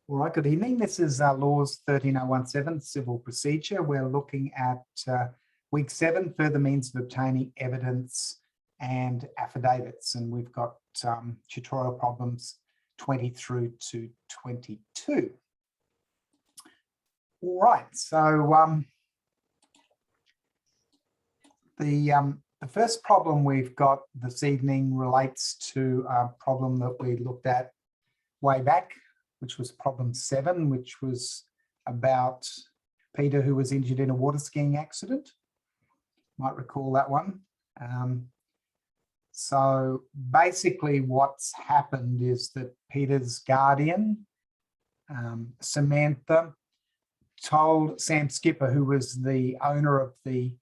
All right, good evening. This is LAWS 13017 Civil Procedure. We're looking at week 7, further means of obtaining evidence and affidavits. And we've got tutorial problems 20 through to 22. All right, so the first problem we've got this evening relates to a problem that we looked at way back, which was problem 7, which was about Peter, who was injured in a water skiing accident. Might recall that one. So basically what's happened is that Peter's guardian, Samantha, told Sam Skipper, who was the owner of the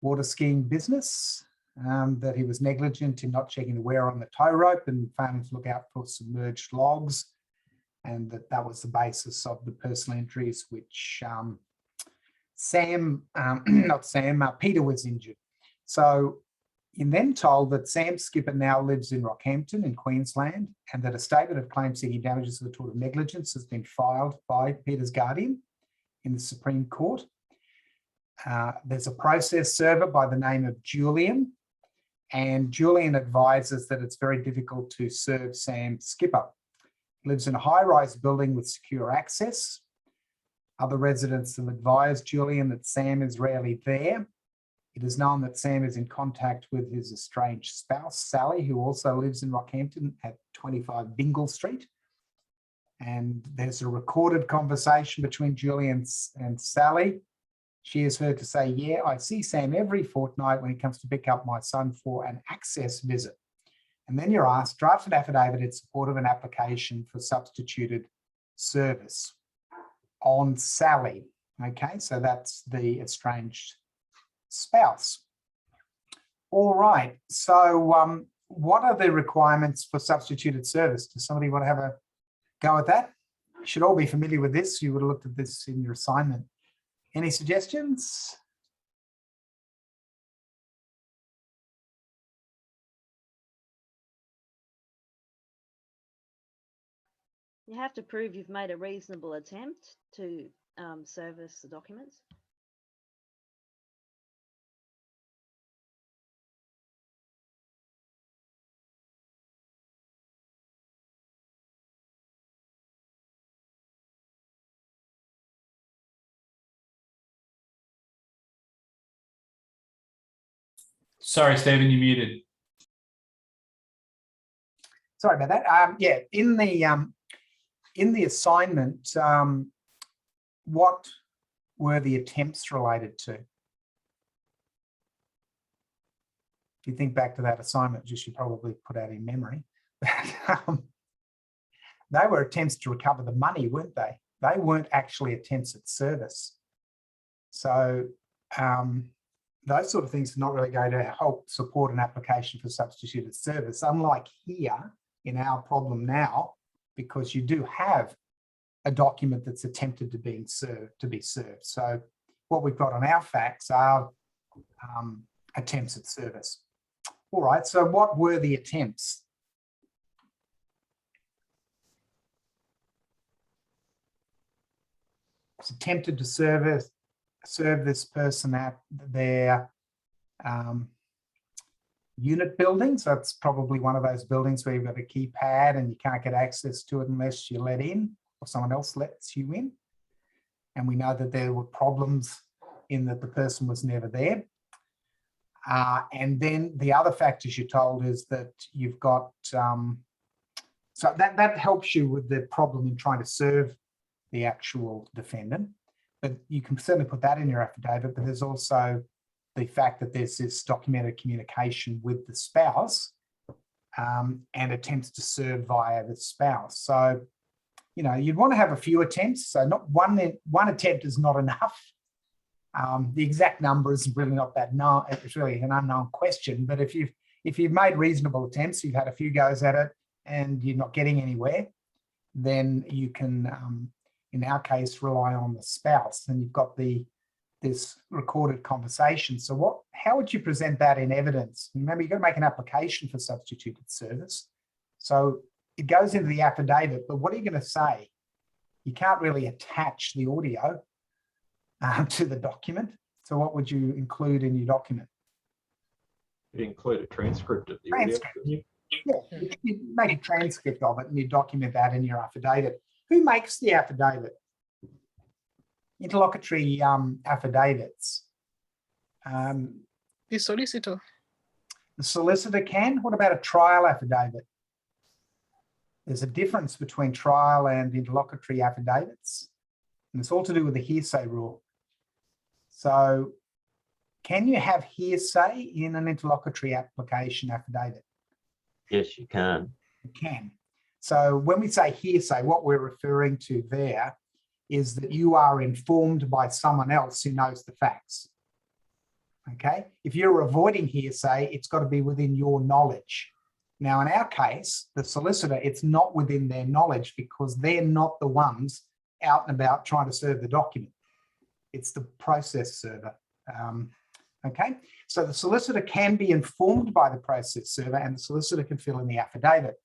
water skiing business, that he was negligent in not checking the wear on the tow rope and failing to look out for submerged logs, and that was the basis of the personal injuries which Peter was injured. So he then told that Sam Skipper now lives in Rockhampton in Queensland, and that a statement of claim seeking damages for the tort of negligence has been filed by Peter's guardian in the Supreme Court. There's a process server by the name of Julian, and Julian advises that it's very difficult to serve Sam Skipper. He lives in a high-rise building with secure access. Other residents have advised Julian that Sam is rarely there. It is known that Sam is in contact with his estranged spouse, Sally, who also lives in Rockhampton at 25 Bingle Street. And there's a recorded conversation between Julian and Sally. She is heard to say, "Yeah, I see Sam every fortnight when he comes to pick up my son for an access visit." And then you're asked, draft an affidavit in support of an application for substituted service on Sally. Okay, so that's the estranged spouse. All right, so what are the requirements for substituted service? Does somebody want to have a go at that? You should all be familiar with this. You would have looked at this in your assignment. Any suggestions? You have to prove you've made a reasonable attempt to service the documents. Sorry, Stephen, you muted. Sorry about that. Yeah, in the assignment, what were the attempts related to? If you think back to that assignment, just you probably put out in memory. They were attempts to recover the money, weren't they? They weren't actually attempts at service. So those sort of things are not really going to help support an application for substituted service, unlike here in our problem now, because you do have a document that's attempted to be served. So what we've got on our facts are attempts at service. All right, so what were the attempts? It's attempted to serve this person at their unit building. So it's probably one of those buildings where you've got a keypad and you can't get access to it unless you're let in or someone else lets you in. And we know that there were problems in that the person was never there. And then the other factors you're told is that you've got, so that helps you with the problem in trying to serve the actual defendant. But you can certainly put that in your affidavit, but there's also the fact that there's this documented communication with the spouse and attempts to serve via the spouse. So, you know, you'd want to have a few attempts. So not one attempt is not enough. The exact number is really not that known. It's really an unknown question. But if you've made reasonable attempts, you've had a few goes at it and you're not getting anywhere, then you can, in our case, rely on the spouse. And you've got this recorded conversation. So how would you present that in evidence? Remember, you've got to make an application for substituted service. So it goes into the affidavit, but what are you going to say? You can't really attach the audio to the document. So what would you include in your document? You include a transcript of the audio. Yeah, you make a transcript of it and you document that in your affidavit. Who makes the affidavit? Interlocutory affidavits. The solicitor. The solicitor can. What about a trial affidavit? There's a difference between trial and interlocutory affidavits, and it's all to do with the hearsay rule. So can you have hearsay in an interlocutory application affidavit? Yes, you can. You can. So when we say hearsay, what we're referring to there is that you are informed by someone else who knows the facts. Okay? If you're avoiding hearsay, it's got to be within your knowledge. Now, in our case, the solicitor, it's not within their knowledge because they're not the ones out and about trying to serve the document. It's the process server. Okay, so the solicitor can be informed by the process server and the solicitor can fill in the affidavit.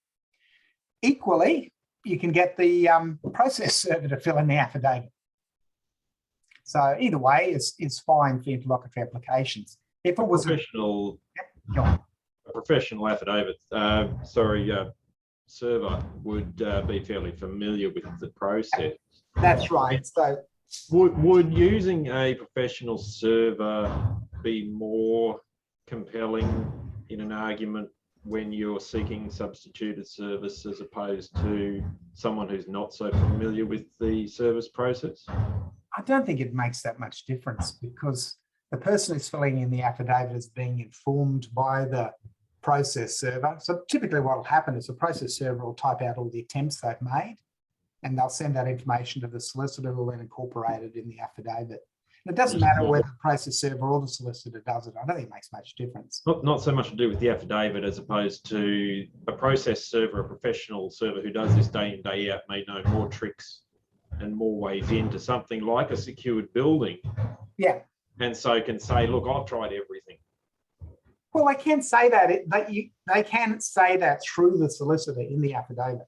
Equally, you can get the process server to fill in the affidavit. So either way is fine for interlocutory applications. If it was a professional affidavit, server would be fairly familiar with the process. That's right. So would using a professional server be more compelling in an argument when you're seeking substituted service as opposed to someone who's not so familiar with the service process? I don't think it makes that much difference because the person who's filling in the affidavit is being informed by the process server. So typically what will happen is the process server will type out all the attempts they've made and they'll send that information to the solicitor who will then incorporate it in the affidavit. And it doesn't matter whether the process server or the solicitor does it. I don't think it makes much difference. Not so much to do with the affidavit as opposed to a process server, a professional server who does this day in, day out may know more tricks and more ways into something like a secured building. Yeah. And so can say, look, I've tried everything. Well, they can say that. They can say that through the solicitor in the affidavit.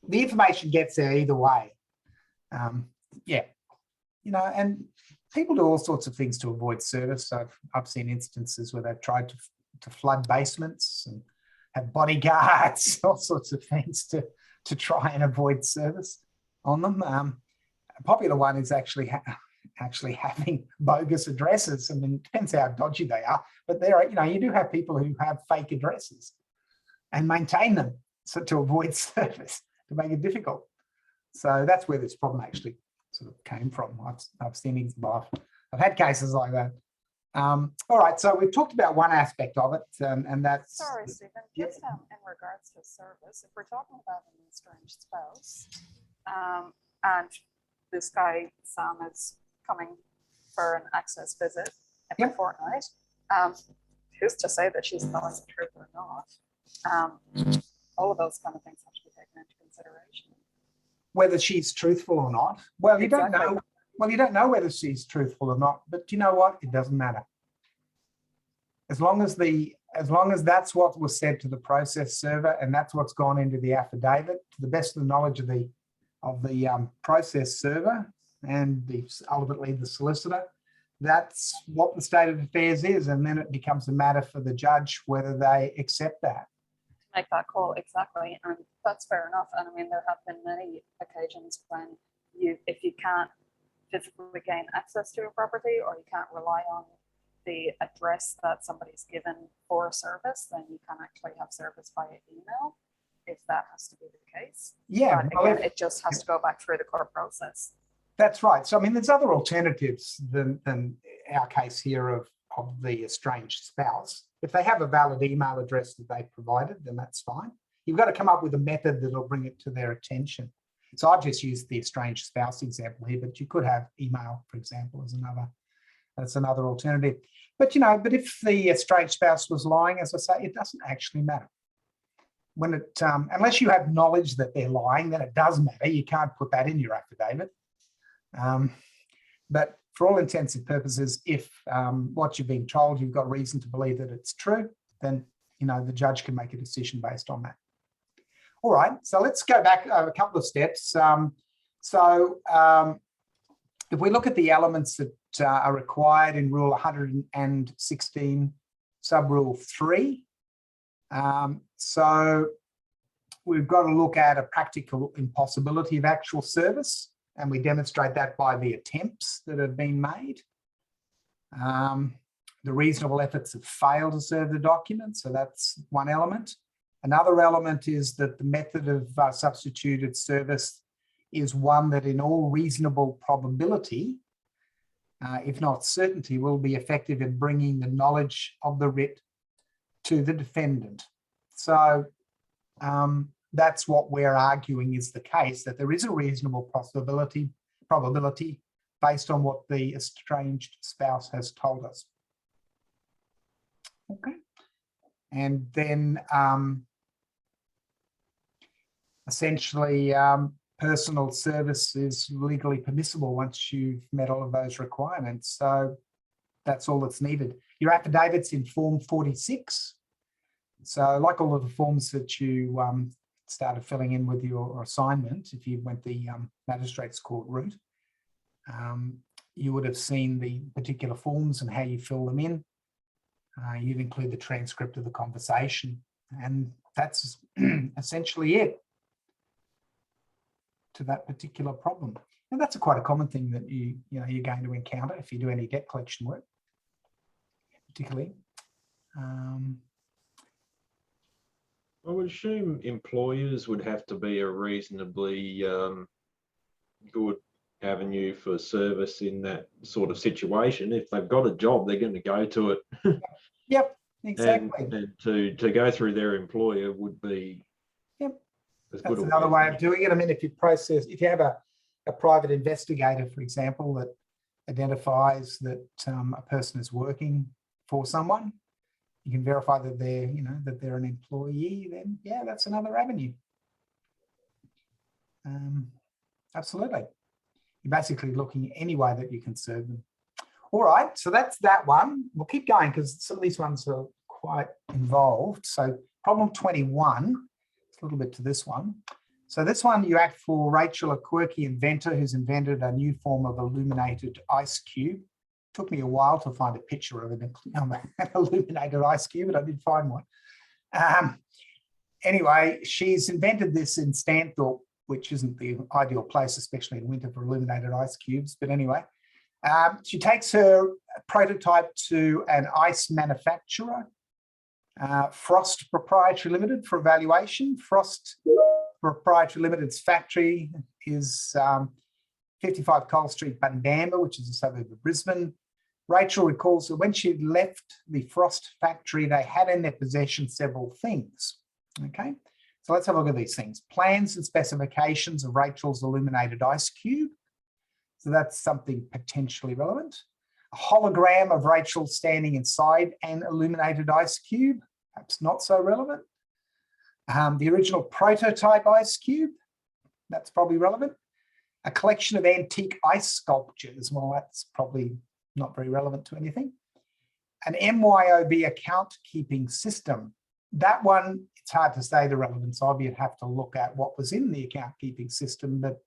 The information gets there either way. Yeah. You know, and people do all sorts of things to avoid service. I've seen instances where they've tried to flood basements and have bodyguards, all sorts of things to try and avoid service on them. A popular one is actually having bogus addresses. I mean, it depends how dodgy they are, but there are, you do have people who have fake addresses and maintain them so to avoid service, to make it difficult. So that's where this problem actually sort of came from. I've seen it. I've had cases like that. All right, so we've talked about one aspect of it, and that's. Sorry, Stephen. Yep. Just in regards to service, if we're talking about an estranged spouse, and this guy Sam is coming for an access visit every fortnight, who's to say that she's telling the truth or not? All of those kind of things have to be taken into consideration. Whether she's truthful or not. Well, you don't know. Well, you don't know whether she's truthful or not, but you know what? It doesn't matter. As long as that's what was said to the process server and that's what's gone into the affidavit, to the best of the knowledge of the process server and ultimately the solicitor, that's what the state of affairs is, and then it becomes a matter for the judge whether they accept that. Make that call, exactly, and that's fair enough. And I mean, there have been many occasions when if you can't physically gain access to a property or you can't rely on the address that somebody's given for a service, then you can actually have service via email if that has to be the case. Yeah, but again, it just has to go back through the court process. That's right. So I mean, there's other alternatives than our case here of the estranged spouse. If they have a valid email address that they've provided, then that's fine. You've got to come up with a method that'll bring it to their attention. So I've just used the estranged spouse example here, but you could have email, for example, as another alternative. But but if the estranged spouse was lying, as I say, it doesn't actually matter. When it unless you have knowledge that they're lying, then it does matter. You can't put that in your affidavit. But for all intents and purposes, if what you've been told, you've got reason to believe that it's true, then the judge can make a decision based on that. All right, so let's go back a couple of steps. So if we look at the elements that are required in Rule 116, Sub-Rule 3, so we've got to look at a practical impossibility of actual service, and we demonstrate that by the attempts that have been made. The reasonable efforts have failed to serve the document, so that's one element. Another element is that the method of substituted service is one that in all reasonable probability, if not certainty, will be effective in bringing the knowledge of the writ to the defendant. So that's what we're arguing is the case, that there is a reasonable probability based on what the estranged spouse has told us. Okay. And then essentially personal service is legally permissible once you've met all of those requirements. So that's all that's needed. Your affidavit's in form 46. So like all of the forms that you started filling in with your assignment, if you went the magistrates court route, you would have seen the particular forms and how you fill them in. You'd include the transcript of the conversation, and that's essentially it to that particular problem. And that's quite a common thing that you're going to encounter if you do any debt collection work, particularly. I would assume employers would have to be a reasonably good avenue for service in that sort of situation. If they've got a job, they're going to go to it. Yep, exactly. And to go through their employer would be. Yep. That's another way of doing it. I mean, if you have a private investigator, for example, that identifies that a person is working for someone, you can verify that they're an employee, then yeah, that's another avenue. Absolutely. You're basically looking any way that you can serve them. All right, so that's that one. We'll keep going because some of these ones are quite involved. So problem 21, it's a little bit to this one. So this one, you act for Rachel, a quirky inventor who's invented a new form of illuminated ice cube. Took me a while to find a picture of an illuminated ice cube, but I did find one. Anyway, she's invented this in Stanthorpe, which isn't the ideal place, especially in winter, for illuminated ice cubes. But anyway, she takes her prototype to an ice manufacturer, Frost Proprietary Limited, for evaluation. Frost Proprietary Limited's factory is 55 Cole Street, Bundamba, which is a suburb of Brisbane. Rachel recalls that when she left the Frost factory, they had in their possession several things. Okay, so let's have a look at these things. Plans and specifications of Rachel's illuminated ice cube. So that's something potentially relevant. A hologram of Rachel standing inside an illuminated ice cube, perhaps not so relevant. The original prototype ice cube, that's probably relevant. A collection of antique ice sculptures, well, that's probably not very relevant to anything. An MYOB account keeping system. That one, it's hard to say the relevance of. You'd have to look at what was in the account keeping system, but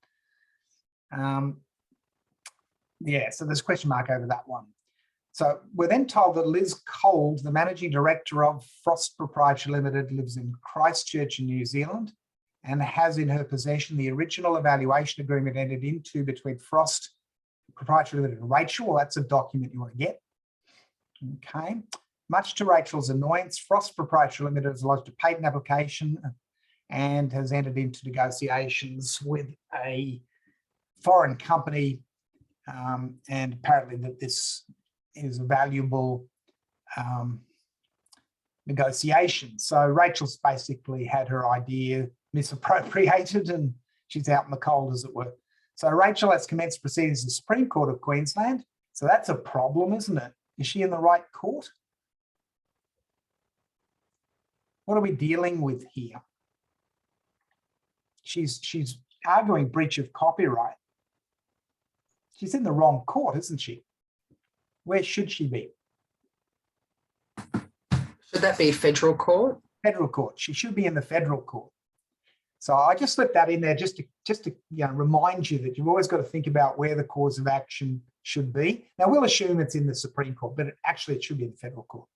yeah, so there's a question mark over that one. So we're then told that Liz Cold, the managing director of Frost Proprietary Limited, lives in Christchurch in New Zealand and has in her possession the original evaluation agreement entered into between Frost Proprietary Limited and Rachel. Well, that's a document you want to get. Okay. Much to Rachel's annoyance, Frost Proprietary Limited has lodged a patent application and has entered into negotiations with a foreign company, and apparently that this is a valuable negotiation. So Rachel's basically had her idea misappropriated and she's out in the cold, as it were. So Rachel has commenced proceedings in the Supreme Court of Queensland. So that's a problem, isn't it? Is she in the right court? What are we dealing with here? She's arguing breach of copyright. She's in the wrong court, isn't she? Where should she be? Should that be federal court? Federal court. She should be in the federal court. So I just slipped that in there just to remind you that you've always got to think about where the cause of action should be. Now, we'll assume it's in the Supreme Court, but it should be in the federal court.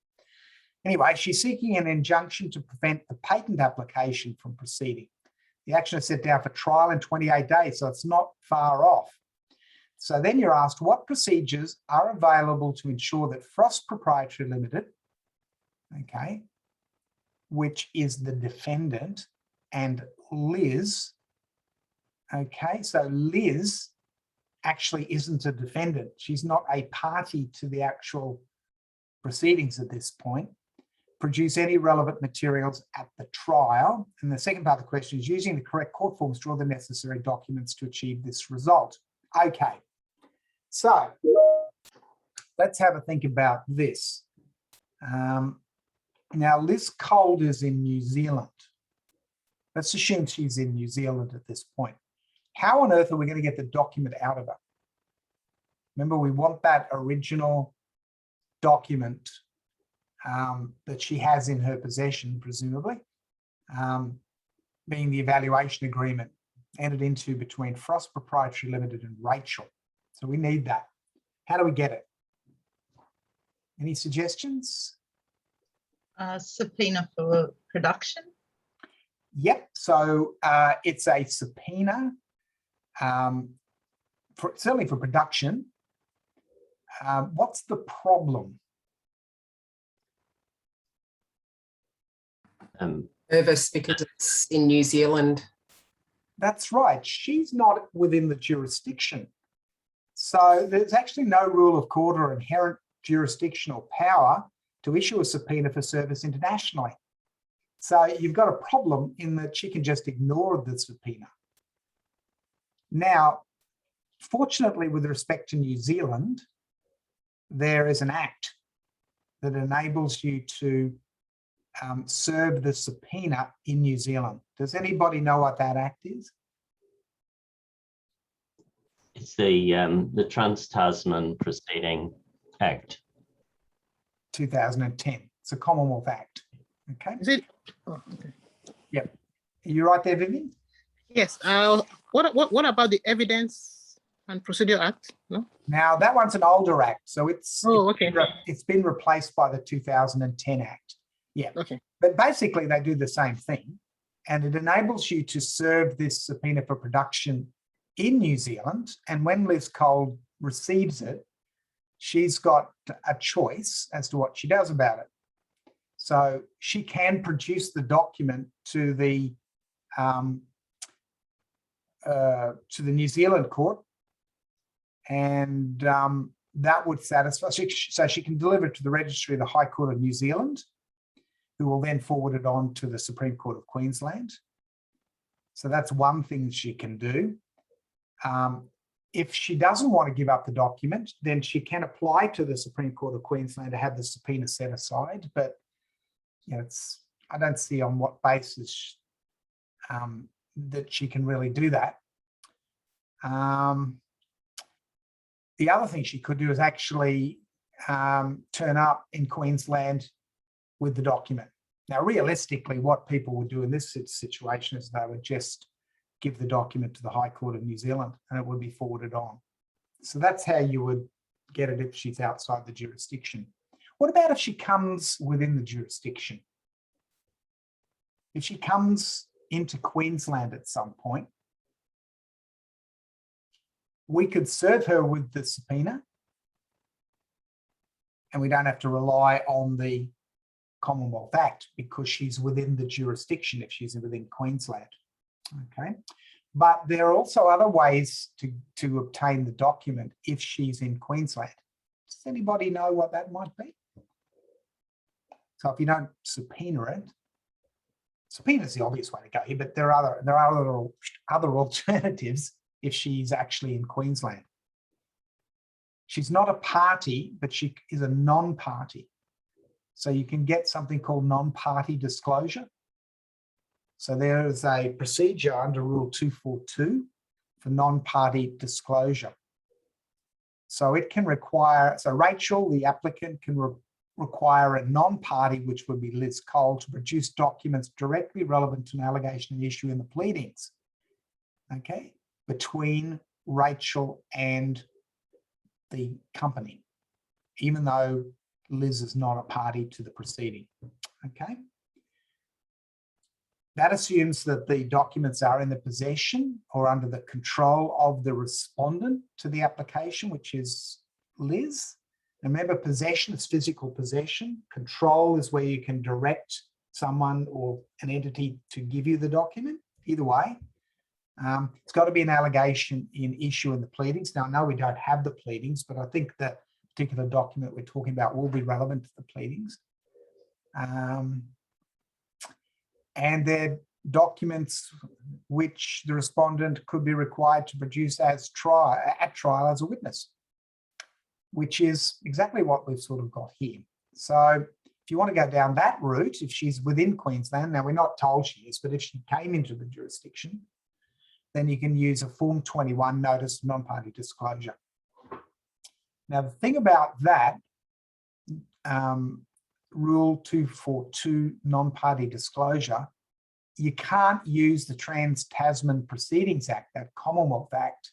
Anyway, she's seeking an injunction to prevent the patent application from proceeding. The action is set down for trial in 28 days, so it's not far off. So then you're asked, what procedures are available to ensure that Frost Proprietary Limited, okay, which is the defendant, and Liz, okay, so Liz actually isn't a defendant. She's not a party to the actual proceedings at this point. Produce any relevant materials at the trial. And the second part of the question is using the correct court forms, draw the necessary documents to achieve this result. Okay, so let's have a think about this. Now, Liz Cold is in New Zealand. Let's assume she's in New Zealand at this point. How on earth are we going to get the document out of her? Remember, we want that original document that she has in her possession, presumably, being the evaluation agreement entered into between Frost Proprietary Limited and Rachel. So we need that. How do we get it? Any suggestions? Subpoena for production. Yep. So it's a subpoena, certainly for production. What's the problem? Nervous because it's in New Zealand. That's right. She's not within the jurisdiction. So there's actually no rule of court or inherent jurisdictional power to issue a subpoena for service internationally. So you've got a problem in that she can just ignore the subpoena. Now, fortunately, with respect to New Zealand, there is an act that enables you to serve the subpoena in New Zealand. Does anybody know what that act is? It's the Trans-Tasman Proceeding Act. 2010. It's a Commonwealth Act. Okay. Is it? Oh, okay. Yep. Are you right there, Vivian? Yes. What about the Evidence and Procedure Act? No. Now that one's an older act, so it's okay. It's been replaced by the 2010 Act. Yeah. Okay. But basically, they do the same thing, and it enables you to serve this subpoena for production in New Zealand. And when Liz Cole receives it, she's got a choice as to what she does about it. So she can produce the document to the New Zealand court, and that would satisfy. So she can deliver it to the Registry of the High Court of New Zealand, who will then forward it on to the Supreme Court of Queensland. So that's one thing she can do. If she doesn't want to give up the document, then she can apply to the Supreme Court of Queensland to have the subpoena set aside. But you know, I don't see on what basis that she can really do that. The other thing she could do is actually turn up in Queensland with the document. Now, realistically, what people would do in this situation is they would just give the document to the High Court of New Zealand and it would be forwarded on. So that's how you would get it if she's outside the jurisdiction. What about if she comes within the jurisdiction? If she comes into Queensland at some point, we could serve her with the subpoena and we don't have to rely on the Commonwealth Act because she's within the jurisdiction if she's within Queensland. Okay, but there are also other ways to obtain the document if she's in Queensland. Does anybody know what that might be? So if you don't subpoena it, subpoena is the obvious way to go here, but there are other alternatives if she's actually in Queensland. She's not a party, but she is a non-party. So you can get something called non-party disclosure. So there is a procedure under Rule 242 for non-party disclosure. So it can require, so Rachel, the applicant, can require a non-party, which would be Liz Cole, to produce documents directly relevant to an allegation and issue in the pleadings, okay, between Rachel and the company, even though Liz is not a party to the proceeding, okay? That assumes that the documents are in the possession or under the control of the respondent to the application, which is Liz. Remember, possession is physical possession. Control is where you can direct someone or an entity to give you the document. Either way, it's got to be an allegation in issue in the pleadings. Now, I know we don't have the pleadings, but I think the particular document we're talking about will be relevant to the pleadings. And they're documents which the respondent could be required to produce at trial as a witness, which is exactly what we've sort of got here. So if you want to go down that route, if she's within Queensland, now we're not told she is, but if she came into the jurisdiction, then you can use a Form 21 notice of non-party disclosure. Now, the thing about that, Rule 242 non-party disclosure, you can't use the Trans-Tasman Proceeding Act, that Commonwealth Act,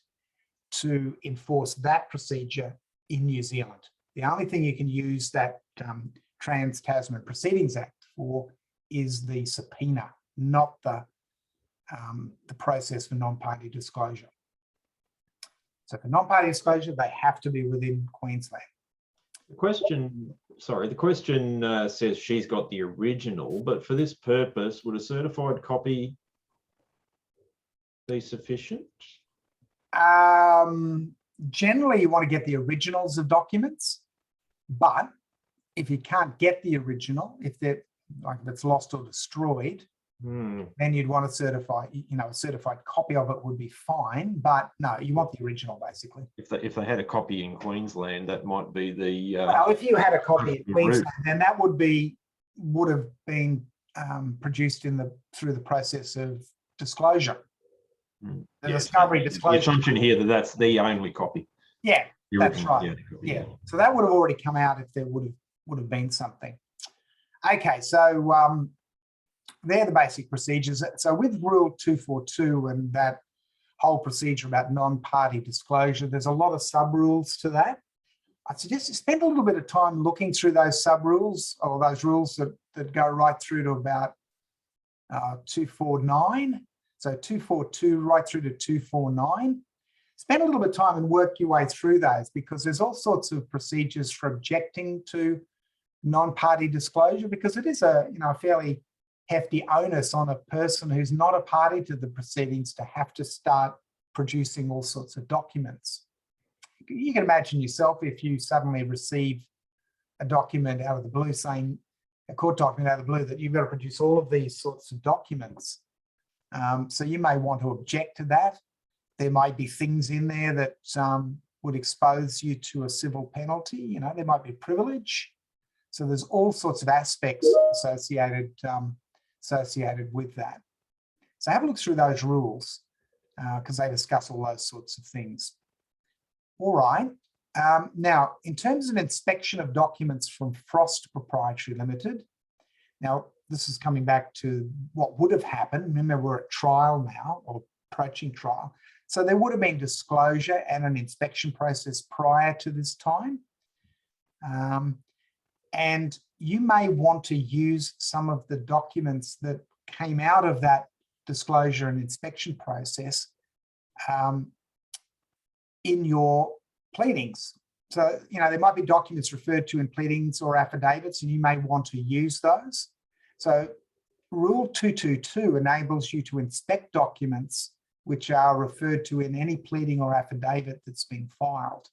to enforce that procedure in New Zealand. The only thing you can use that Trans-Tasman Proceedings Act for is the subpoena, not the process for non-party disclosure. So for non-party disclosure, they have to be within Queensland. The question says she's got the original, but for this purpose, would a certified copy be sufficient? Generally, you want to get the originals of documents, but if you can't get the original, if it's lost or destroyed, then you'd want to certify, a certified copy of it would be fine, but no, you want the original basically. If they had a copy in Queensland, that might be the. Well, if you had a copy in Queensland, then that would have been produced through the process of disclosure. The discovery disclosure. The assumption here that that's the only copy. Yeah, that's right. Yeah, so that would have already come out if there would have been something. Okay, so they're the basic procedures. So with Rule 242 and that whole procedure about non-party disclosure, there's a lot of sub-rules to that. I suggest you spend a little bit of time looking through those sub-rules or those rules that go right through to about 249. So 242 right through to 249. Spend a little bit of time and work your way through those, because there's all sorts of procedures for objecting to non-party disclosure, because it is a fairly hefty onus on a person who's not a party to the proceedings to have to start producing all sorts of documents. You can imagine yourself if you suddenly receive a document out of the blue saying, a court document out of the blue, that you've got to produce all of these sorts of documents. So you may want to object to that. There might be things in there that would expose you to a civil penalty. There might be privilege. So there's all sorts of aspects associated with that. So have a look through those rules because they discuss all those sorts of things. All right. Now, in terms of inspection of documents from Frost Proprietary Limited, now this is coming back to what would have happened. Remember, we're at trial now, or approaching trial. So there would have been disclosure and an inspection process prior to this time. And you may want to use some of the documents that came out of that disclosure and inspection process in your pleadings. So, there might be documents referred to in pleadings or affidavits, and you may want to use those. So Rule 222 enables you to inspect documents which are referred to in any pleading or affidavit that's been filed.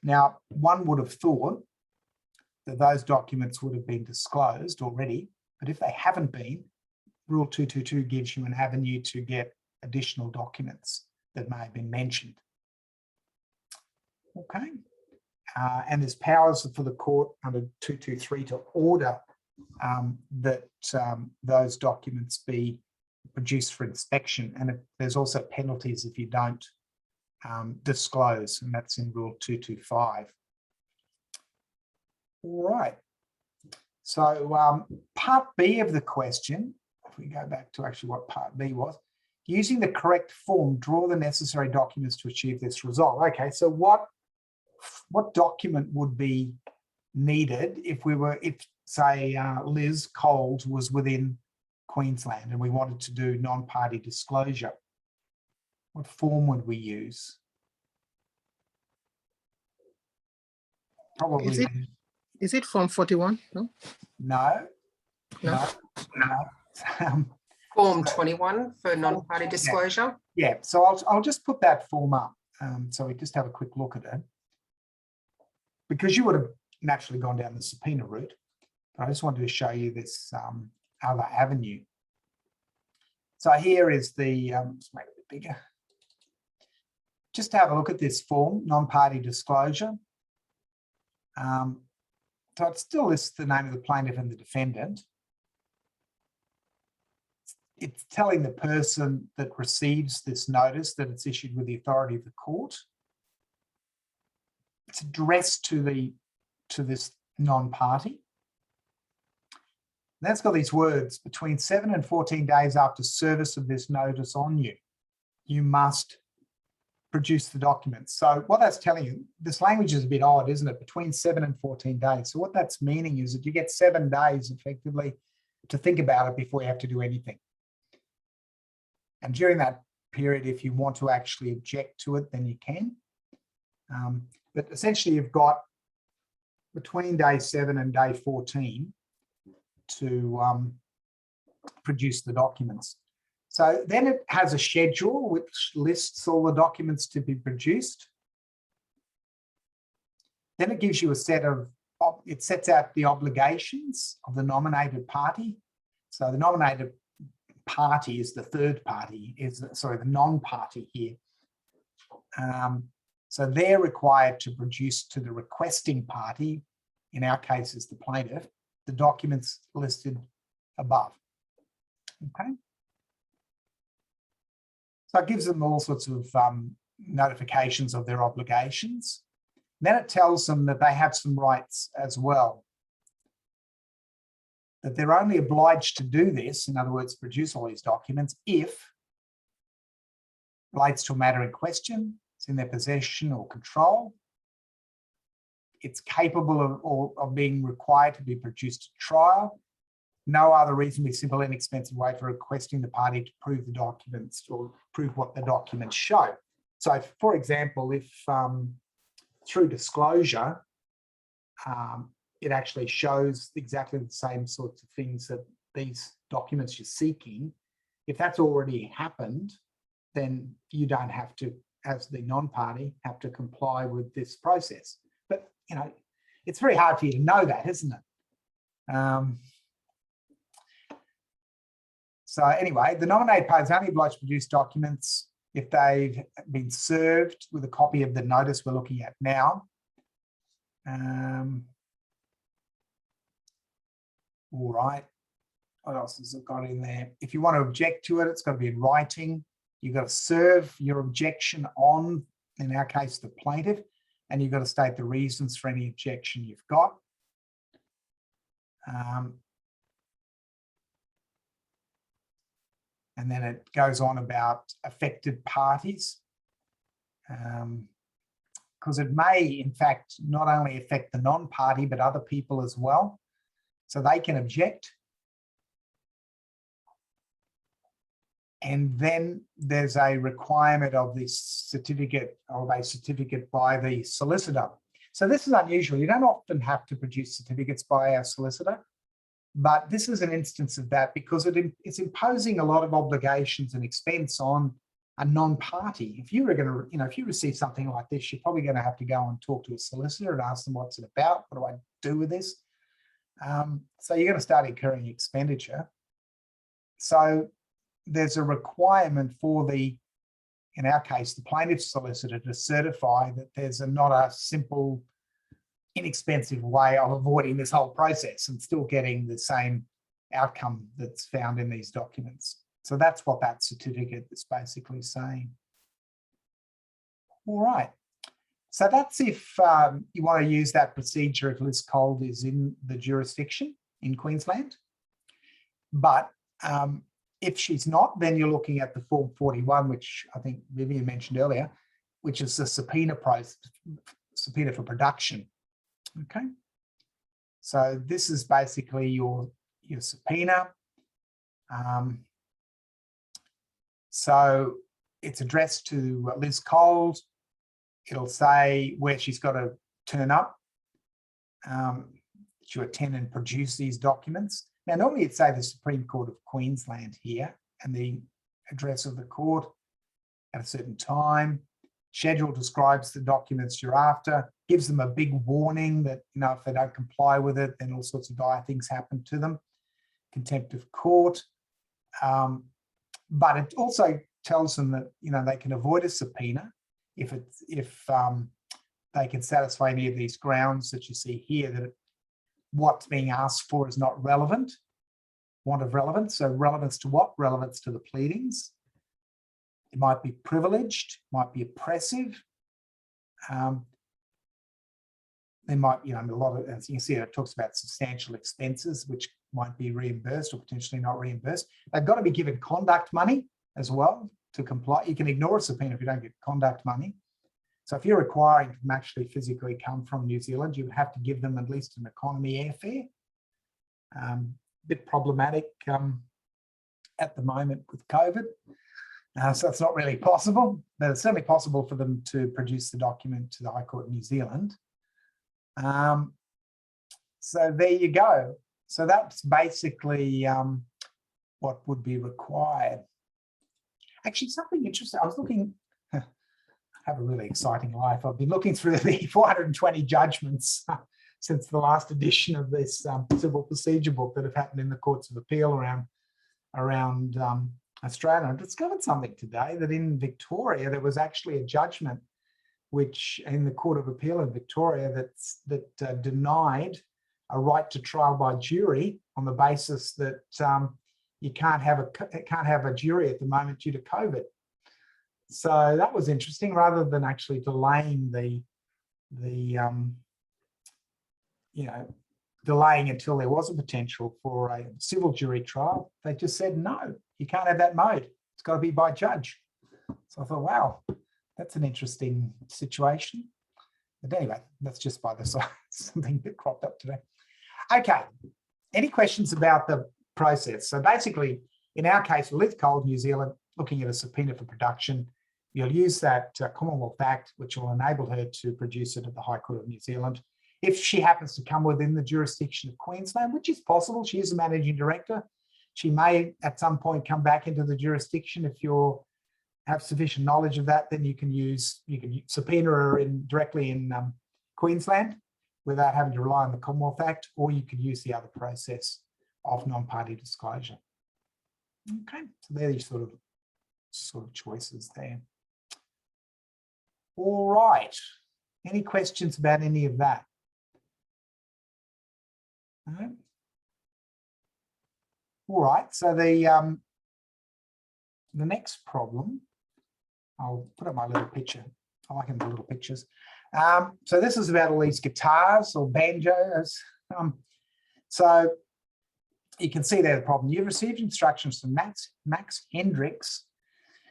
Now, one would have thought that those documents would have been disclosed already, but if they haven't been, Rule 222 gives you an avenue to get additional documents that may have been mentioned. Okay. And there's powers for the court under 223 to order that those documents be produced for inspection. And there's also penalties if you don't disclose, and that's in Rule 225. All right. So part B of the question, if we go back to actually what part B was, using the correct form, draw the necessary documents to achieve this result. Okay, so what document would be needed if say Liz Coles was within Queensland and we wanted to do non-party disclosure? What form would we use? Probably. Is it Form 41? No. No. No. Form 21 for non-party disclosure. Yeah, so I'll just put that form up. So we just have a quick look at it. Because you would have naturally gone down the subpoena route, but I just wanted to show you this other avenue. So here is the, let's make it a bit bigger. Just have a look at this form, non-party disclosure. So it still lists the name of the plaintiff and the defendant. It's telling the person that receives this notice that it's issued with the authority of the court. It's addressed to this non-party. That's got these words: between 7 and 14 days after service of this notice on you, you must produce the documents. So what that's telling you, this language is a bit odd, isn't it? Between 7 and 14 days. So what that's meaning is that you get 7 days effectively to think about it before you have to do anything. And during that period, if you want to actually object to it, then you can. But essentially you've got between day 7 and day 14 to produce the documents. So then it has a schedule which lists all the documents to be produced. Then it gives you a set of, it sets out the obligations of the nominated party. So the nominated party is the third party, the non-party here. So they're required to produce to the requesting party, in our case is the plaintiff, the documents listed above. Okay. So it gives them all sorts of notifications of their obligations. Then it tells them that they have some rights as well. That they're only obliged to do this, in other words, produce all these documents, if it relates to a matter in question, it's in their possession or control, it's capable of being required to be produced at trial, no other reasonably simple, inexpensive way for requesting the party to prove the documents or prove what the documents show. So, for example, if through disclosure, it actually shows exactly the same sorts of things that these documents you're seeking, if that's already happened, then you don't have to, as the non-party, have to comply with this process. But, you know, it's very hard for you to know that, isn't it? So anyway, the nominated party is only obliged to produce documents if they've been served with a copy of the notice we're looking at now. All right, what else has it got in there? If you want to object to it, it's got to be in writing. You've got to serve your objection on, in our case, the plaintiff, and you've got to state the reasons for any objection you've got. And then it goes on about affected parties, because it may, in fact, not only affect the non-party, but other people as well. So they can object. And then there's a requirement of this certificate, of a certificate by the solicitor. So this is unusual. You don't often have to produce certificates by our solicitor, but this is an instance of that because it's imposing a lot of obligations and expense on a non-party. If you were going to, if you receive something like this, you're probably going to have to go and talk to a solicitor and ask them what's it about, what do I do with this? So you're going to start incurring expenditure. So there's a requirement for the, in our case, the plaintiff's solicitor to certify that there's not a simple, inexpensive way of avoiding this whole process and still getting the same outcome that's found in these documents. So that's what that certificate is basically saying. All right. So that's if you want to use that procedure if Liz Cold is in the jurisdiction in Queensland. But if she's not, then you're looking at the Form 41, which I think Vivian mentioned earlier, which is the subpoena for production. Okay. So this is basically your subpoena. So it's addressed to Liz Cold. It'll say where she's got to turn up to attend and produce these documents. Now, normally it'd say the Supreme Court of Queensland here and the address of the court at a certain time. Schedule describes the documents you're after, gives them a big warning that, you know, if they don't comply with it, then all sorts of dire things happen to them. Contempt of court. But it also tells them that, you know, they can avoid a subpoena if they can satisfy any of these grounds that you see here, that what's being asked for is not relevant, want of relevance. So relevance to what? Relevance to the pleadings. It might be privileged, might be oppressive. There might, you know, a lot of, as you can see, it talks about substantial expenses, which might be reimbursed or potentially not reimbursed. They've got to be given conduct money as well to comply. You can ignore a subpoena if you don't get conduct money. So if you're requiring them actually physically come from New Zealand, you would have to give them at least an economy airfare. Bit problematic at the moment with COVID. So it's not really possible, but it's certainly possible for them to produce the document to the High Court of New Zealand. So there you go. So that's basically what would be required. Actually, something interesting, I was looking, I have a really exciting life. I've been looking through the 420 judgments since the last edition of this civil procedure book that have happened in the courts of appeal around Australia. I discovered something today that in Victoria, there was actually a judgment which in the Court of Appeal in Victoria that denied a right to trial by jury on the basis that you can't have a jury at the moment due to COVID. So that was interesting. Rather than actually delaying delaying until there was a potential for a civil jury trial, they just said, no, you can't have that mode. It's got to be by judge. So I thought, wow, that's an interesting situation. But anyway, that's just by the side, something that cropped up today. Okay, any questions about the process? So basically, in our case, Liz Cold, New Zealand, looking at a subpoena for production, you'll use that Commonwealth Act, which will enable her to produce it at the High Court of New Zealand. If she happens to come within the jurisdiction of Queensland, which is possible, she is a managing director. She may at some point come back into the jurisdiction. If you have sufficient knowledge of that, then you can subpoena her directly in Queensland without having to rely on the Commonwealth Act, or you could use the other process of non-party disclosure. Okay, so they're the sort of choices there. All right, any questions about any of that? No? All right, so the next problem, I'll put up my little picture. I like them, the little pictures. So this is about all these guitars or banjos. So you can see there the problem. You've received instructions from Max Hendricks,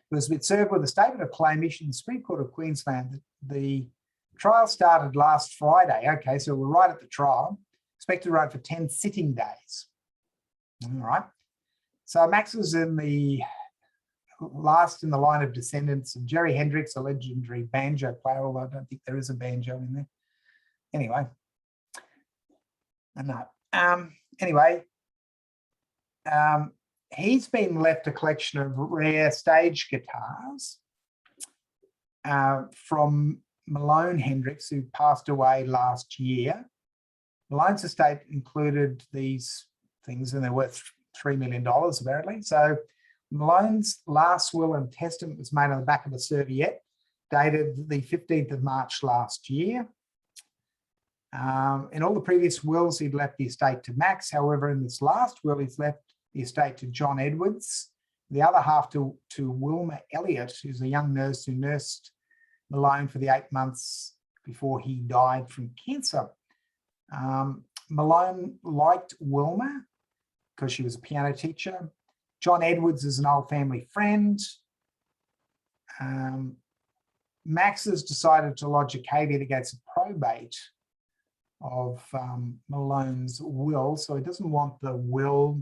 who has been served with a statement of claim issued in the Supreme Court of Queensland. The trial started last Friday. Okay, so we're right at the trial. Expected to run for 10 sitting days. All right. So Max was in the last in the line of descendants of Jerry Hendricks, a legendary banjo player, although I don't think there is a banjo in there. Anyway, he's been left a collection of rare stage guitars from Malone Hendricks, who passed away last year. Malone's estate included these things, and they're worth $3 million apparently. So Malone's last will and testament was made on the back of a serviette dated the 15th of March last year. In all the previous wills, he'd left the estate to Max. However, in this last will, he's left the estate to John Edwards, the other half to Wilma Elliott, who's a young nurse who nursed Malone for the 8 months before he died from cancer. Malone liked Wilma because she was a piano teacher. John Edwards is an old family friend. Max has decided to lodge a caveat against the probate of Malone's will. So he doesn't want the will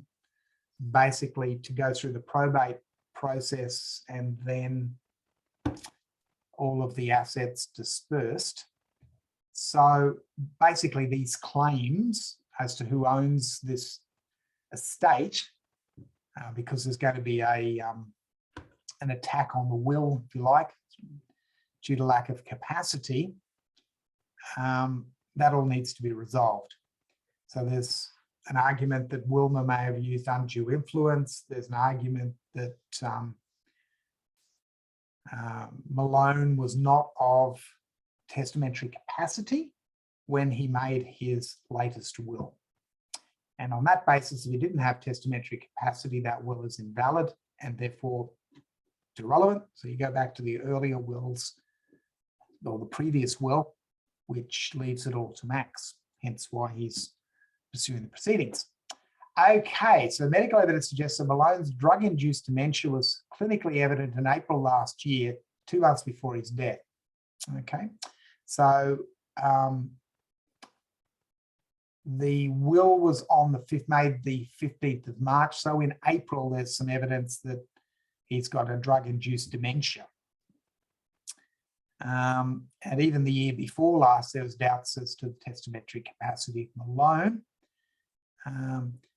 basically to go through the probate process and then all of the assets dispersed. So basically these claims as to who owns this estate, because there's going to be an attack on the will, if you like, due to lack of capacity, that all needs to be resolved. So there's an argument that Wilma may have used undue influence. There's an argument that Malone was not of testamentary capacity when he made his latest will. And on that basis, if he didn't have testamentary capacity, that will is invalid and therefore irrelevant. So you go back to the earlier wills or the previous will, which leaves it all to Max, hence why he's pursuing the proceedings. Okay, so medical evidence suggests that Malone's drug-induced dementia was clinically evident in April last year, 2 months before his death. Okay, so the will was on made the 15th of March. So in April, there's some evidence that he's got a drug-induced dementia. And even the year before last, there was doubts as to the testamentary capacity of Malone.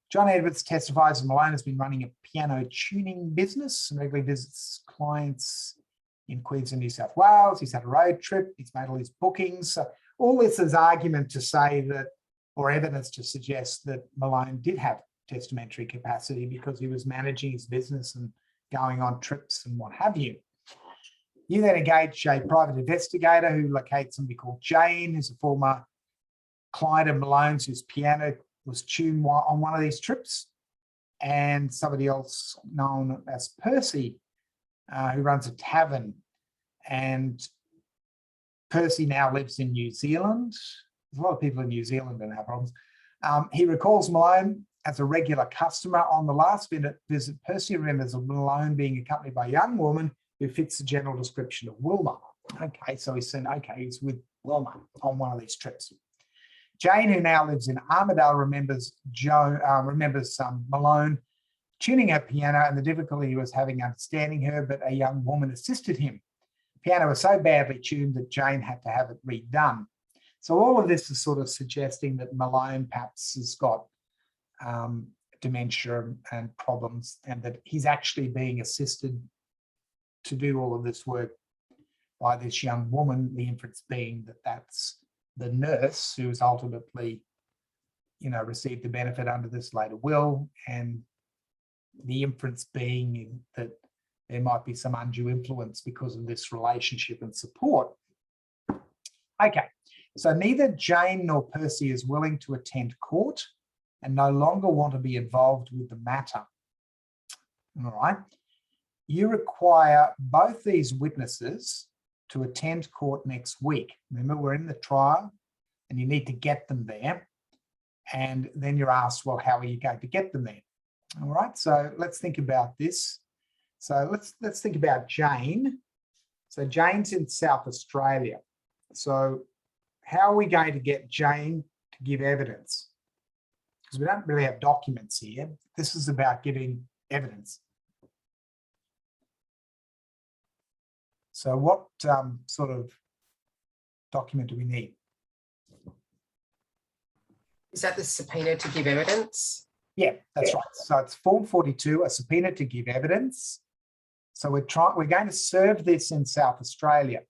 John Edwards testifies that Malone has been running a piano tuning business and regularly visits clients in Queensland, New South Wales. He's had a road trip. He's made all his bookings. So all this is argument to say that, or evidence to suggest that Malone did have testamentary capacity because he was managing his business and going on trips and what have you. You then engage a private investigator who locates somebody called Jane, who's a former client of Malone's, whose piano was tuned on one of these trips, and somebody else known as Percy, who runs a tavern. And Percy now lives in New Zealand. There's a lot of people in New Zealand that have problems. He recalls Malone as a regular customer. On the last visit, Percy remembers Malone being accompanied by a young woman who fits the general description of Wilma. Okay, so he's saying, okay, he's with Wilma on one of these trips. Jane, who now lives in Armidale, remembers Malone tuning her piano and the difficulty he was having understanding her, but a young woman assisted him. The piano was so badly tuned that Jane had to have it redone. So all of this is sort of suggesting that Malone perhaps has got dementia and problems, and that he's actually being assisted to do all of this work by this young woman, the inference being that that's the nurse who's ultimately, received the benefit under this later will, and the inference being that there might be some undue influence because of this relationship and support. Okay, so neither Jane nor Percy is willing to attend court and no longer want to be involved with the matter. All right. You require both these witnesses to attend court next week. Remember, we're in the trial and you need to get them there. And then you're asked, well, how are you going to get them there? All right, so let's think about this. So let's think about Jane. So Jane's in South Australia. So how are we going to get Jane to give evidence? Because we don't really have documents here. This is about giving evidence. So what sort of document do we need? Is that the subpoena to give evidence? Yeah, that's right. So it's Form 42, a subpoena to give evidence. So we're going to serve this in South Australia.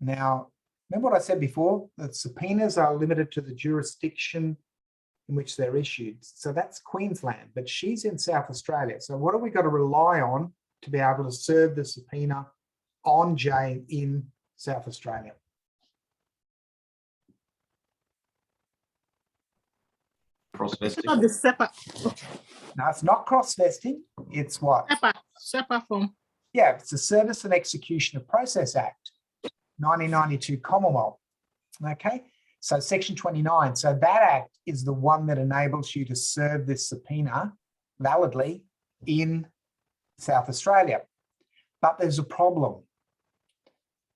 Now, remember what I said before? That subpoenas are limited to the jurisdiction in which they're issued. So that's Queensland, but she's in South Australia. So what have we got to rely on to be able to serve the subpoena on Jane in South Australia? It's not the SEPA. No, it's not cross-vesting. It's what? SEPA form. Yeah, it's the Service and Execution of Process Act, 1992 Commonwealth. Okay, so section 29. So that act is the one that enables you to serve this subpoena validly in South Australia. But there's a problem,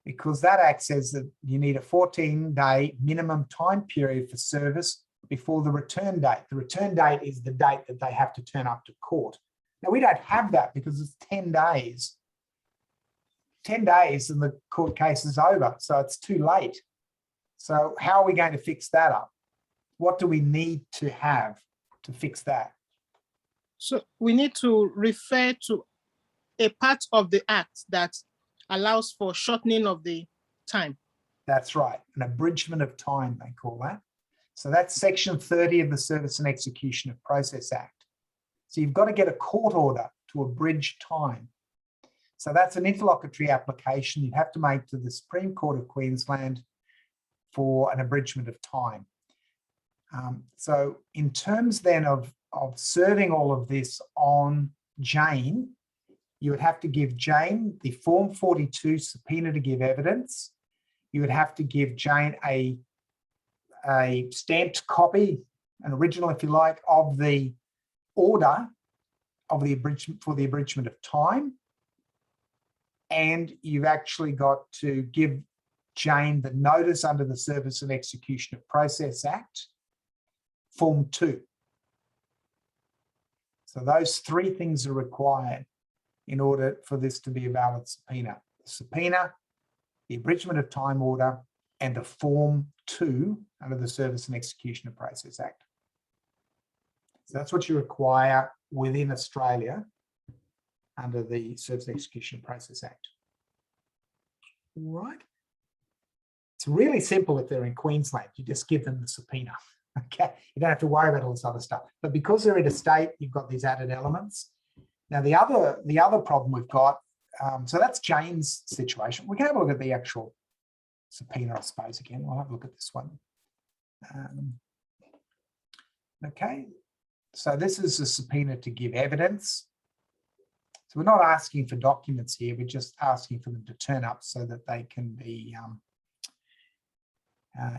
because that act says that you need a 14-day minimum time period for service before the return date. The return date is the date that they have to turn up to court. Now, we don't have that because it's 10 days. 10 days and the court case is over, so it's too late. So how are we going to fix that up? What do we need to have to fix that? So we need to refer to a part of the act that allows for shortening of the time. That's right, an abridgment of time, they call that. So that's section 30 of the Service and Execution of Process Act. So you've got to get a court order to abridge time. So that's an interlocutory application you'd have to make to the Supreme Court of Queensland for an abridgment of time. So in terms then of serving all of this on Jane, you would have to give Jane the Form 42 subpoena to give evidence. You would have to give Jane a stamped copy, an original if you like, of the order of the abridgment for the abridgment of time. And you've actually got to give Jane the notice under the Service and Execution of Process Act, Form 2. So those three things are required in order for this to be a valid subpoena. The subpoena, the abridgment of time order, and the Form 2 under the Service and Execution of Process Act. So that's what you require within Australia under the Service and Execution of Process Act. All right. It's really simple if they're in Queensland. You just give them the subpoena. Okay, you don't have to worry about all this other stuff. But because they're interstate, you've got these added elements. Now, the other problem we've got, so that's Jane's situation. We can have a look at the actual subpoena, I suppose, again. We'll have a look at this one. Okay, so this is a subpoena to give evidence. So we're not asking for documents here, we're just asking for them to turn up so that they can be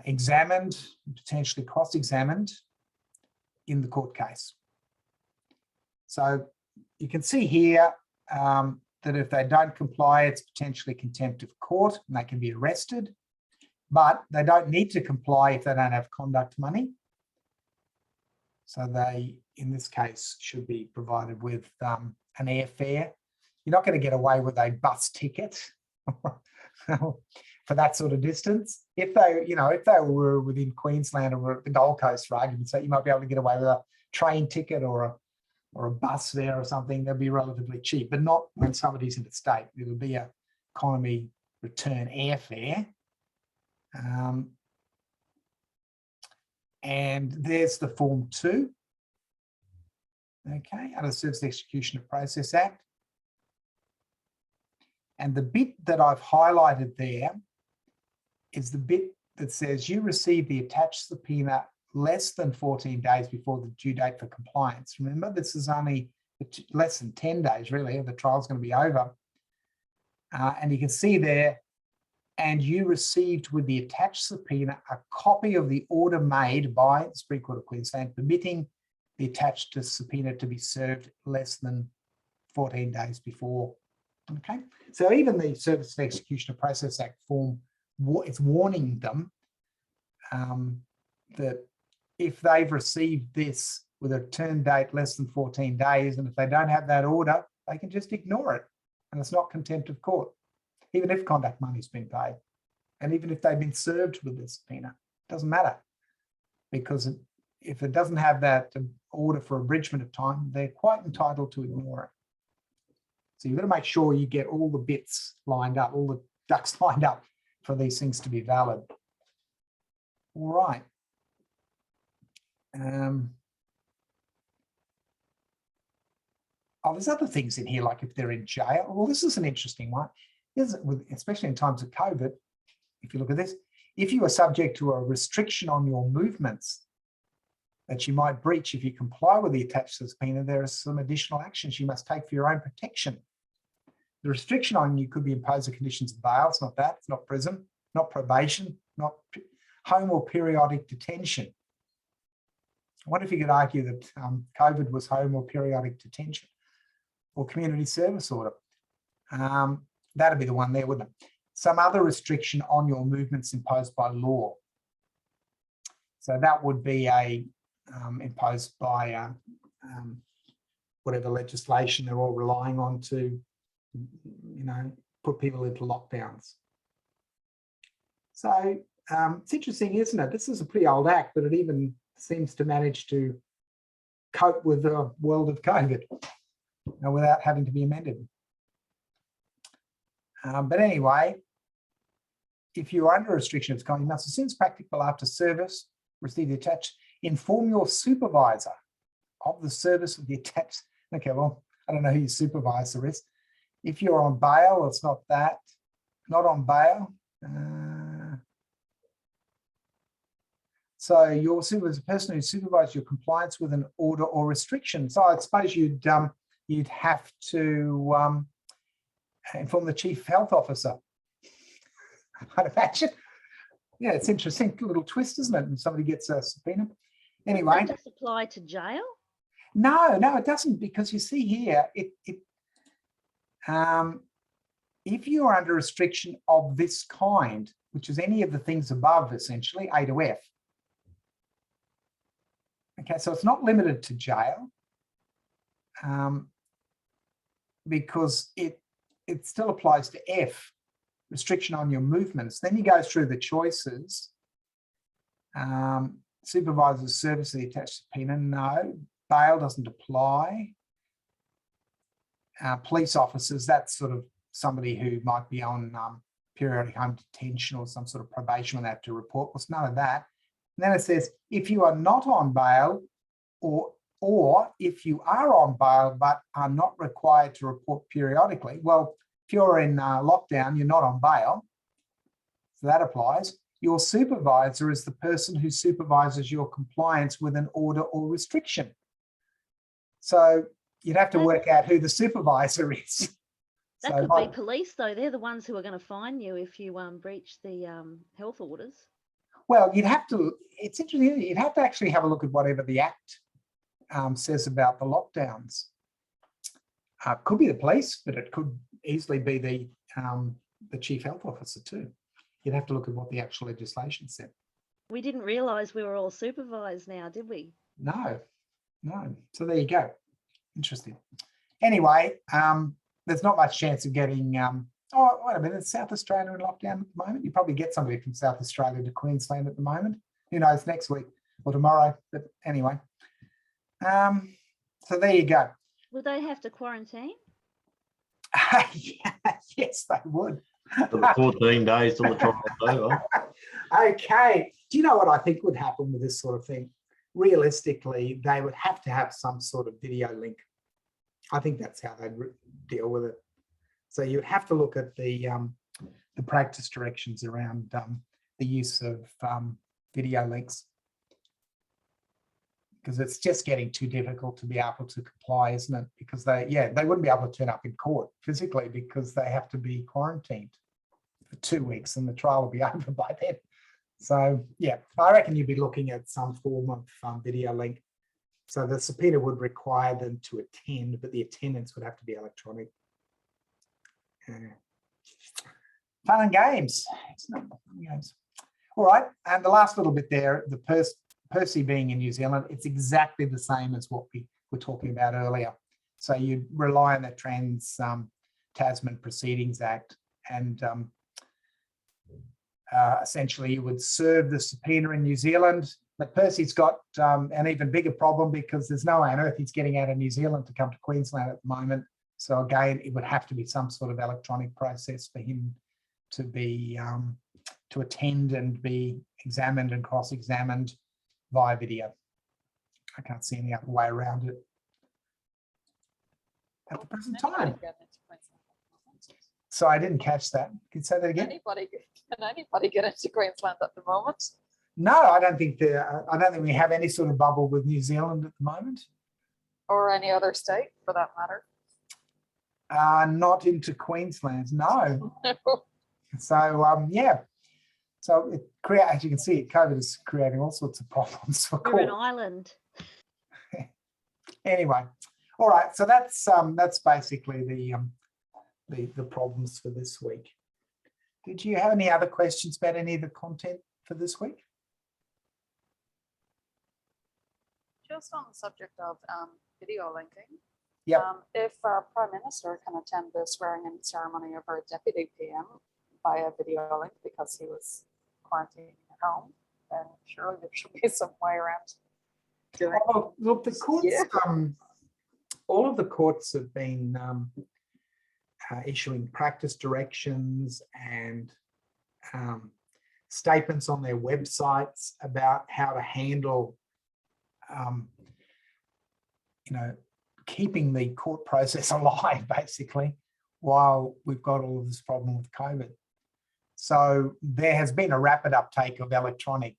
examined, potentially cross-examined in the court case. So you can see here that if they don't comply, it's potentially contempt of court and they can be arrested, but they don't need to comply if they don't have conduct money. So they, in this case, should be provided with an airfare. You're not going to get away with a bus ticket for that sort of distance. If they, if they were within Queensland or the Gold Coast, for argument's sake, you might be able to get away with a train ticket or a bus fare or something. They'll be relatively cheap, but not when somebody's in the state. It'll be a economy return airfare. And there's the Form 2. Okay, under the Service Execution of Process Act. And the bit that I've highlighted there is the bit that says you receive the attached subpoena less than 14 days before the due date for compliance. Remember, this is only less than 10 days, really, the trial's going to be over. And you can see there, and you received with the attached subpoena a copy of the order made by the Supreme Court of Queensland permitting the attached subpoena to be served less than 14 days before. Okay, so even the Service and Execution of Process Act form, it's warning them that if they've received this with a return date less than 14 days, and if they don't have that order, they can just ignore it. And it's not contempt of court, even if conduct money's been paid. And even if they've been served with the subpoena, it doesn't matter. Because if it doesn't have that order for abridgment of time, they're quite entitled to ignore it. So you've got to make sure you get all the bits lined up, all the ducks lined up for these things to be valid. All right. There's other things in here, like if they're in jail. Well, this is an interesting one, especially in times of COVID. If you look at this, if you are subject to a restriction on your movements that you might breach if you comply with the attached subpoena, there are some additional actions you must take for your own protection. The restriction on you could be imposed the conditions of bail. It's not that. It's not prison, not probation, not home or periodic detention. I wonder if you could argue that COVID was home or periodic detention or community service order. That'd be the one there, wouldn't it? Some other restriction on your movements imposed by law. So that would be imposed by whatever legislation they're all relying on to, put people into lockdowns. So it's interesting, isn't it? This is a pretty old act, but it even seems to manage to cope with the world of COVID without having to be amended. But anyway, if you are under restriction of conduct, you must, as soon as practicable after service, receive the attached, inform your supervisor of the service of the attached. Okay, well, I don't know who your supervisor is. If you're on bail, it's not that. Not on bail. So your supervisor is a person who supervises your compliance with an order or restriction. So I suppose you'd have to inform the chief health officer. I'd imagine. Yeah, it's interesting, little twist, isn't it? And somebody gets a subpoena. Anyway. Does that just apply to jail? No, it doesn't, because you see here, if you are under restriction of this kind, which is any of the things above, essentially, A to F. Okay, so it's not limited to jail, because it still applies to F, restriction on your movements. Then you go through the choices. Supervisor's service of the attached subpoena, no. Bail doesn't apply. Police officers, that's sort of somebody who might be on periodic home detention or some sort of probation when they have to report. Well, it's none of that. And then it says, if you are not on bail, or if you are on bail but are not required to report periodically. Well, if you're in lockdown, you're not on bail, so that applies. Your supervisor is the person who supervises your compliance with an order or restriction. So you'd have to work out who the supervisor is. That could be police, though. They're the ones who are going to fine you if you breach the health orders. Well, you'd have to, it's interesting, you'd have to actually have a look at whatever the Act says about the lockdowns. Could be the police, but it could easily be the chief health officer too. You'd have to look at what the actual legislation said. We didn't realise we were all supervised now, did we? No. So there you go. Interesting. Anyway, there's not much chance of getting, oh, wait a minute, South Australia in lockdown at the moment? You probably get somebody from South Australia to Queensland at the moment. Who knows, next week or tomorrow, but anyway. So there you go. Would they have to quarantine? Yes, they would. For the 14 days till the trial's over. Okay. Do you know what I think would happen with this sort of thing? Realistically, they would have to have some sort of video link. I think that's how they'd deal with it. So you'd have to look at the practice directions around the use of video links, because it's just getting too difficult to be able to comply, isn't it? Because they wouldn't be able to turn up in court physically because they have to be quarantined for 2 weeks and the trial will be over by then. So yeah, I reckon you'd be looking at some form of video link. So the subpoena would require them to attend, but the attendance would have to be electronic. Fun and games. Fun and games. All right, and the last little bit there, the Percy being in New Zealand, it's exactly the same as what we were talking about earlier. So you rely on the Trans-Tasman Proceedings Act, and essentially you would serve the subpoena in New Zealand. But Percy's got an even bigger problem because there's no way on earth he's getting out of New Zealand to come to Queensland at the moment. So again, it would have to be some sort of electronic process for him to be to attend and be examined and cross-examined via video. I can't see any other way around it at the present time. So I didn't catch that. Can you say that again? Can anybody get into Queensland at the moment? No, I don't think we have any sort of bubble with New Zealand at the moment. Or any other state for that matter. Not into Queensland, no. So yeah. So as you can see, COVID is creating all sorts of problems for We're an court. island. Anyway, all right. So that's basically the problems for this week. Did you have any other questions about any of the content for this week? Just on the subject of video linking. Yep. If our Prime Minister can attend the swearing-in ceremony of our Deputy PM via video link because he was quarantining at home, then surely there should be some way around doing it. Oh, look, the courts, all of the courts have been issuing practice directions and statements on their websites about how to handle, keeping the court process alive, basically, while we've got all of this problem with COVID. So there has been a rapid uptake of electronic,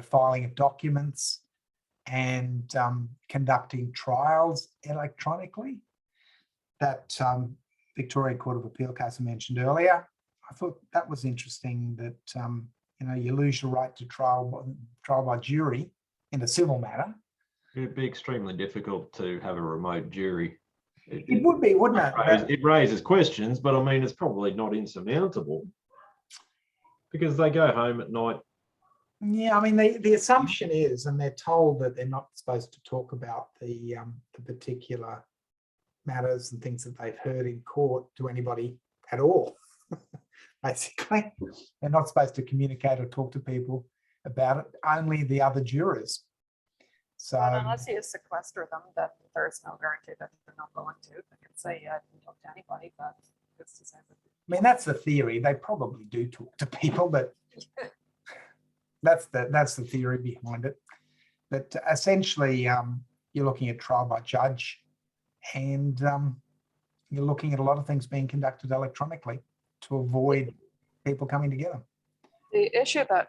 filing of documents and conducting trials electronically. That Victoria Court of Appeal case I mentioned earlier, I thought that was interesting that, you lose your right to trial by jury in a civil matter. It'd be extremely difficult to have a remote jury. It would be, wouldn't it? It raises questions, but I mean, it's probably not insurmountable because they go home at night. Yeah, I mean, the assumption is, and they're told that they're not supposed to talk about the particular matters and things that they've heard in court to anybody at all. Basically, they're not supposed to communicate or talk to people about it, only the other jurors. So But unless you sequester them, then there's no guarantee that they're not going to. They can say, yeah, I didn't talk to anybody, but it's to say that. I mean, that's the theory. They probably do talk to people, but that's the theory behind it. But essentially, you're looking at trial by judge, and you're looking at a lot of things being conducted electronically to avoid people coming together. The issue that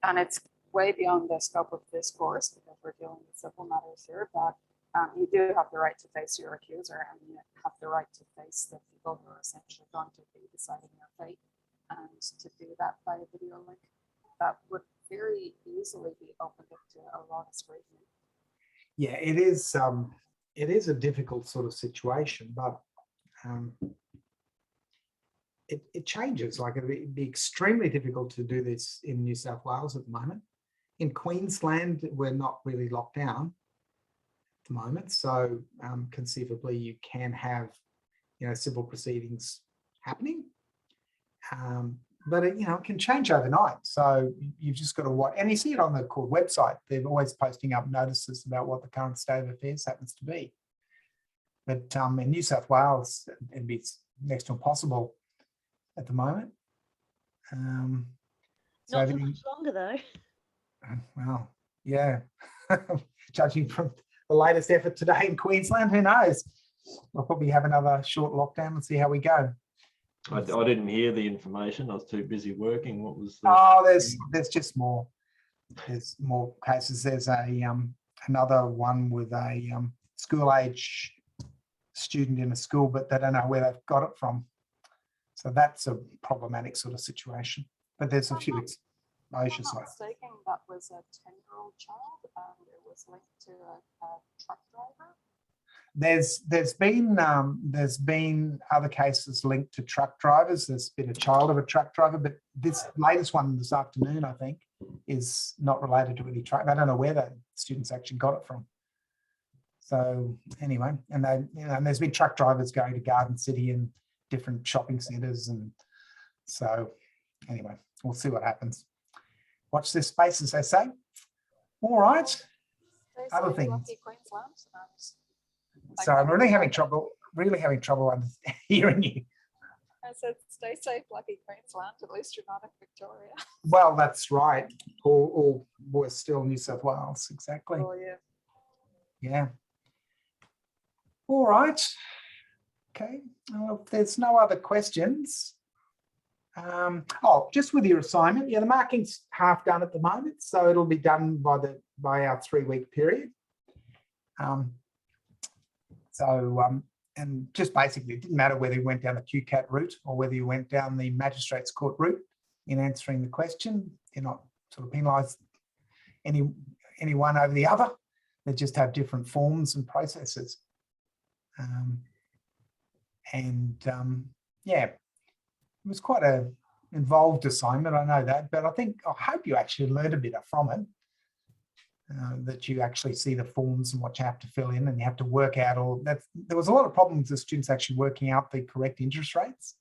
and it's way beyond the scope of this course because we're dealing with civil matters here, but you do have the right to face your accuser and you have the right to face the people who are essentially going to be deciding your fate, and to do that by a video link, that would very easily be opened up to a lot of scrutiny. Yeah, it is a difficult sort of situation, but it changes. Like it'd be extremely difficult to do this in New South Wales at the moment. In Queensland, we're not really locked down at the moment, so conceivably you can have, civil proceedings happening, but it can change overnight. So you've just got to watch, and you see it on the court website. They're always posting up notices about what the current state of affairs happens to be. But in New South Wales, it'd be next to impossible at the moment. Not for much longer though. Well, yeah. Judging from the latest effort today in Queensland, who knows? We'll probably have another short lockdown and see how we go. I didn't hear the information. I was too busy working. What was the... Oh, there's just more. There's more cases. There's another one with a school age student in a school, but they don't know where they've got it from. So that's a problematic sort of situation. But there's a few exposures. If I'm not mistaken, that was a 10-year-old child and it was linked to a truck driver. There's been other cases linked to truck drivers. There's been a child of a truck driver, but this latest one this afternoon, I think, is not related to any truck. I don't know where the students actually got it from. So anyway, and there's been truck drivers going to Garden City and different shopping centres, and so anyway, we'll see what happens. Watch this space, as they say. All right. Other things. So I'm really having trouble hearing you. I said, stay safe, lucky Queensland. At least you're not in Victoria. Well, that's right. Or we're still New South Wales, exactly. Oh, yeah. Yeah. All right. Okay. Well, if there's no other questions. Just with your assignment, the marking's half done at the moment, so it'll be done by our 3-week period. And just basically, it didn't matter whether you went down the QCAT route or whether you went down the Magistrates Court route. in answering the question. You're not sort of penalised any one over the other. They just have different forms and processes. Yeah, it was quite a involved assignment, I know that, but I hope you actually learned a bit from it. That you actually see the forms and what you have to fill in, and you have to work out all that. There was a lot of problems with students actually working out the correct interest rates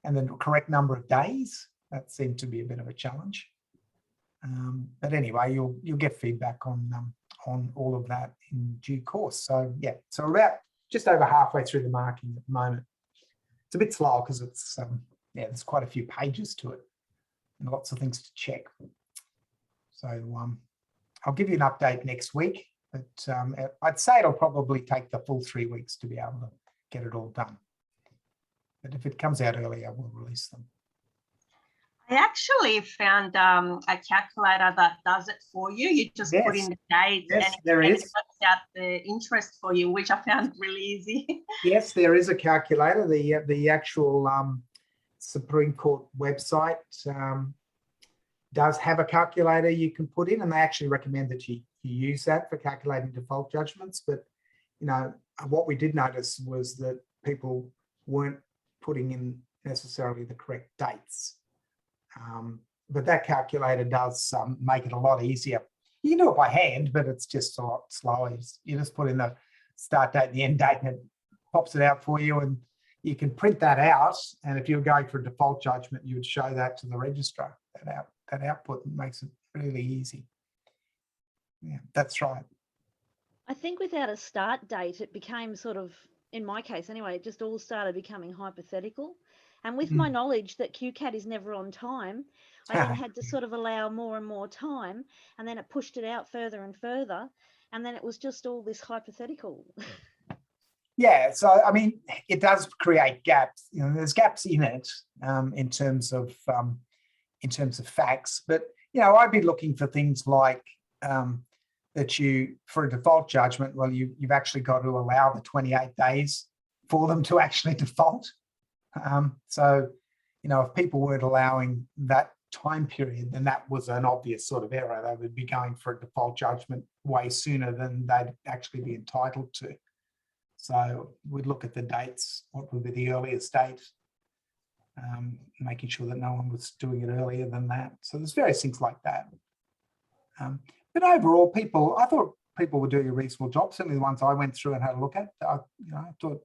and the correct number of days. That seemed to be a bit of a challenge. But anyway, you'll get feedback on all of that in due course. So yeah, so we're about just over halfway through the marking at the moment. It's a bit slow because it's there's quite a few pages to it and lots of things to check. So I'll give you an update next week, but I'd say it'll probably take the full 3 weeks to be able to get it all done. But if it comes out earlier, we'll release them. I actually found a calculator that does it for you. You just put in the dates and it works out the interest for you, which I found really easy. Yes, there is a calculator. The actual Supreme Court website does have a calculator you can put in, and they actually recommend that you use that for calculating default judgments. But what we did notice was that people weren't putting in necessarily the correct dates. But that calculator does make it a lot easier. You can do it by hand, but it's just a lot slower. You just put in the start date, the end date, and it pops it out for you, and you can print that out. And if you're going for a default judgment, you would show that to the registrar. That output makes it really easy. Yeah, that's right. I think without a start date, it became sort of, in my case anyway, it just all started becoming hypothetical. And with my knowledge that QCAT is never on time, I then had to sort of allow more and more time, and then it pushed it out further and further, and then it was just all this hypothetical. Yeah, so I mean, it does create gaps. There's gaps in it in terms of facts, but I'd be looking for things like that for a default judgment, well, you've actually got to allow the 28 days for them to actually default. So if people weren't allowing that time period, then that was an obvious sort of error. They would be going for a default judgment way sooner than they'd actually be entitled to. So we'd look at the dates, what would be the earliest date, making sure that no one was doing it earlier than that. So there's various things like that. But overall, I thought people were doing a reasonable job. Certainly the ones I went through and had a look at, I thought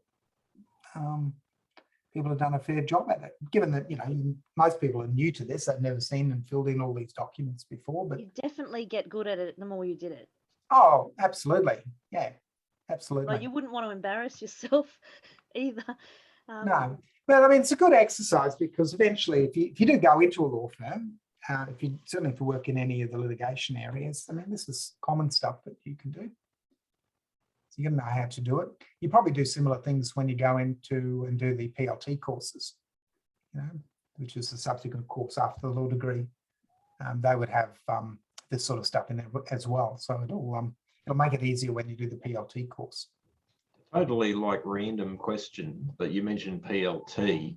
people have done a fair job at it, given that, most people are new to this. They've never seen and filled in all these documents before. But you definitely get good at it the more you did it. Oh, absolutely. Yeah, absolutely. Like, you wouldn't want to embarrass yourself either. No, but I mean, it's a good exercise because eventually, if you do go into a law firm, certainly if you work in any of the litigation areas, I mean, this is common stuff that you can do. So you're going to know how to do it. You probably do similar things when you go into and do the PLT courses, which is the subsequent course after the law degree. They would have this sort of stuff in there as well. So it'll make it easier when you do the PLT course. Totally random question, but you mentioned PLT.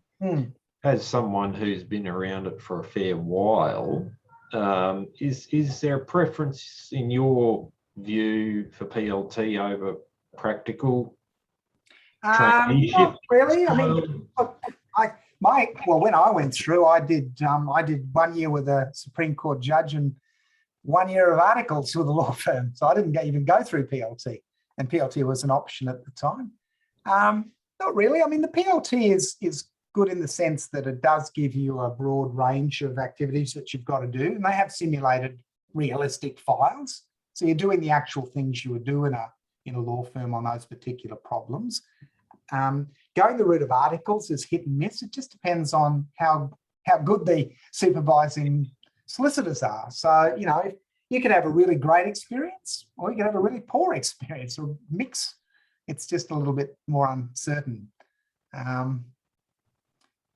As someone who's been around it for a fair while, is there a preference in your view for PLT over practical traineeship? Not really. I mean, look, when I went through, I did 1 year with a Supreme Court judge and 1 year of articles with a law firm. So I didn't even go through PLT, and PLT was an option at the time. Not really. I mean, the PLT is good in the sense that it does give you a broad range of activities that you've got to do, and they have simulated realistic files. So you're doing the actual things you would do in a law firm on those particular problems. Going the route of articles is hit and miss. It just depends on how good the supervising solicitors are. So, you could have a really great experience or you could have a really poor experience, or mix. It's just a little bit more uncertain.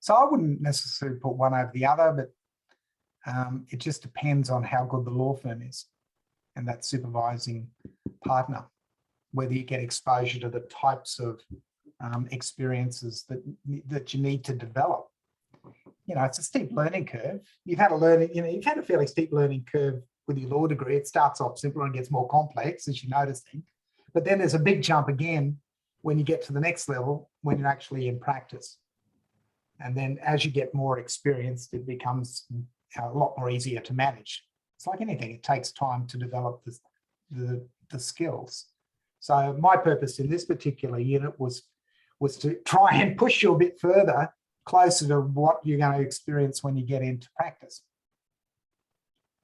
So I wouldn't necessarily put one over the other, but it just depends on how good the law firm is and that supervising partner, whether you get exposure to the types of experiences that you need to develop. it's a steep learning curve. You've had a fairly steep learning curve with your law degree. It starts off simple and gets more complex as you're noticing. But then there's a big jump again when you get to the next level, when you're actually in practice. And then as you get more experienced, it becomes a lot more easier to manage. It's like anything, it takes time to develop the skills. So my purpose in this particular unit was to try and push you a bit further, closer to what you're going to experience when you get into practice,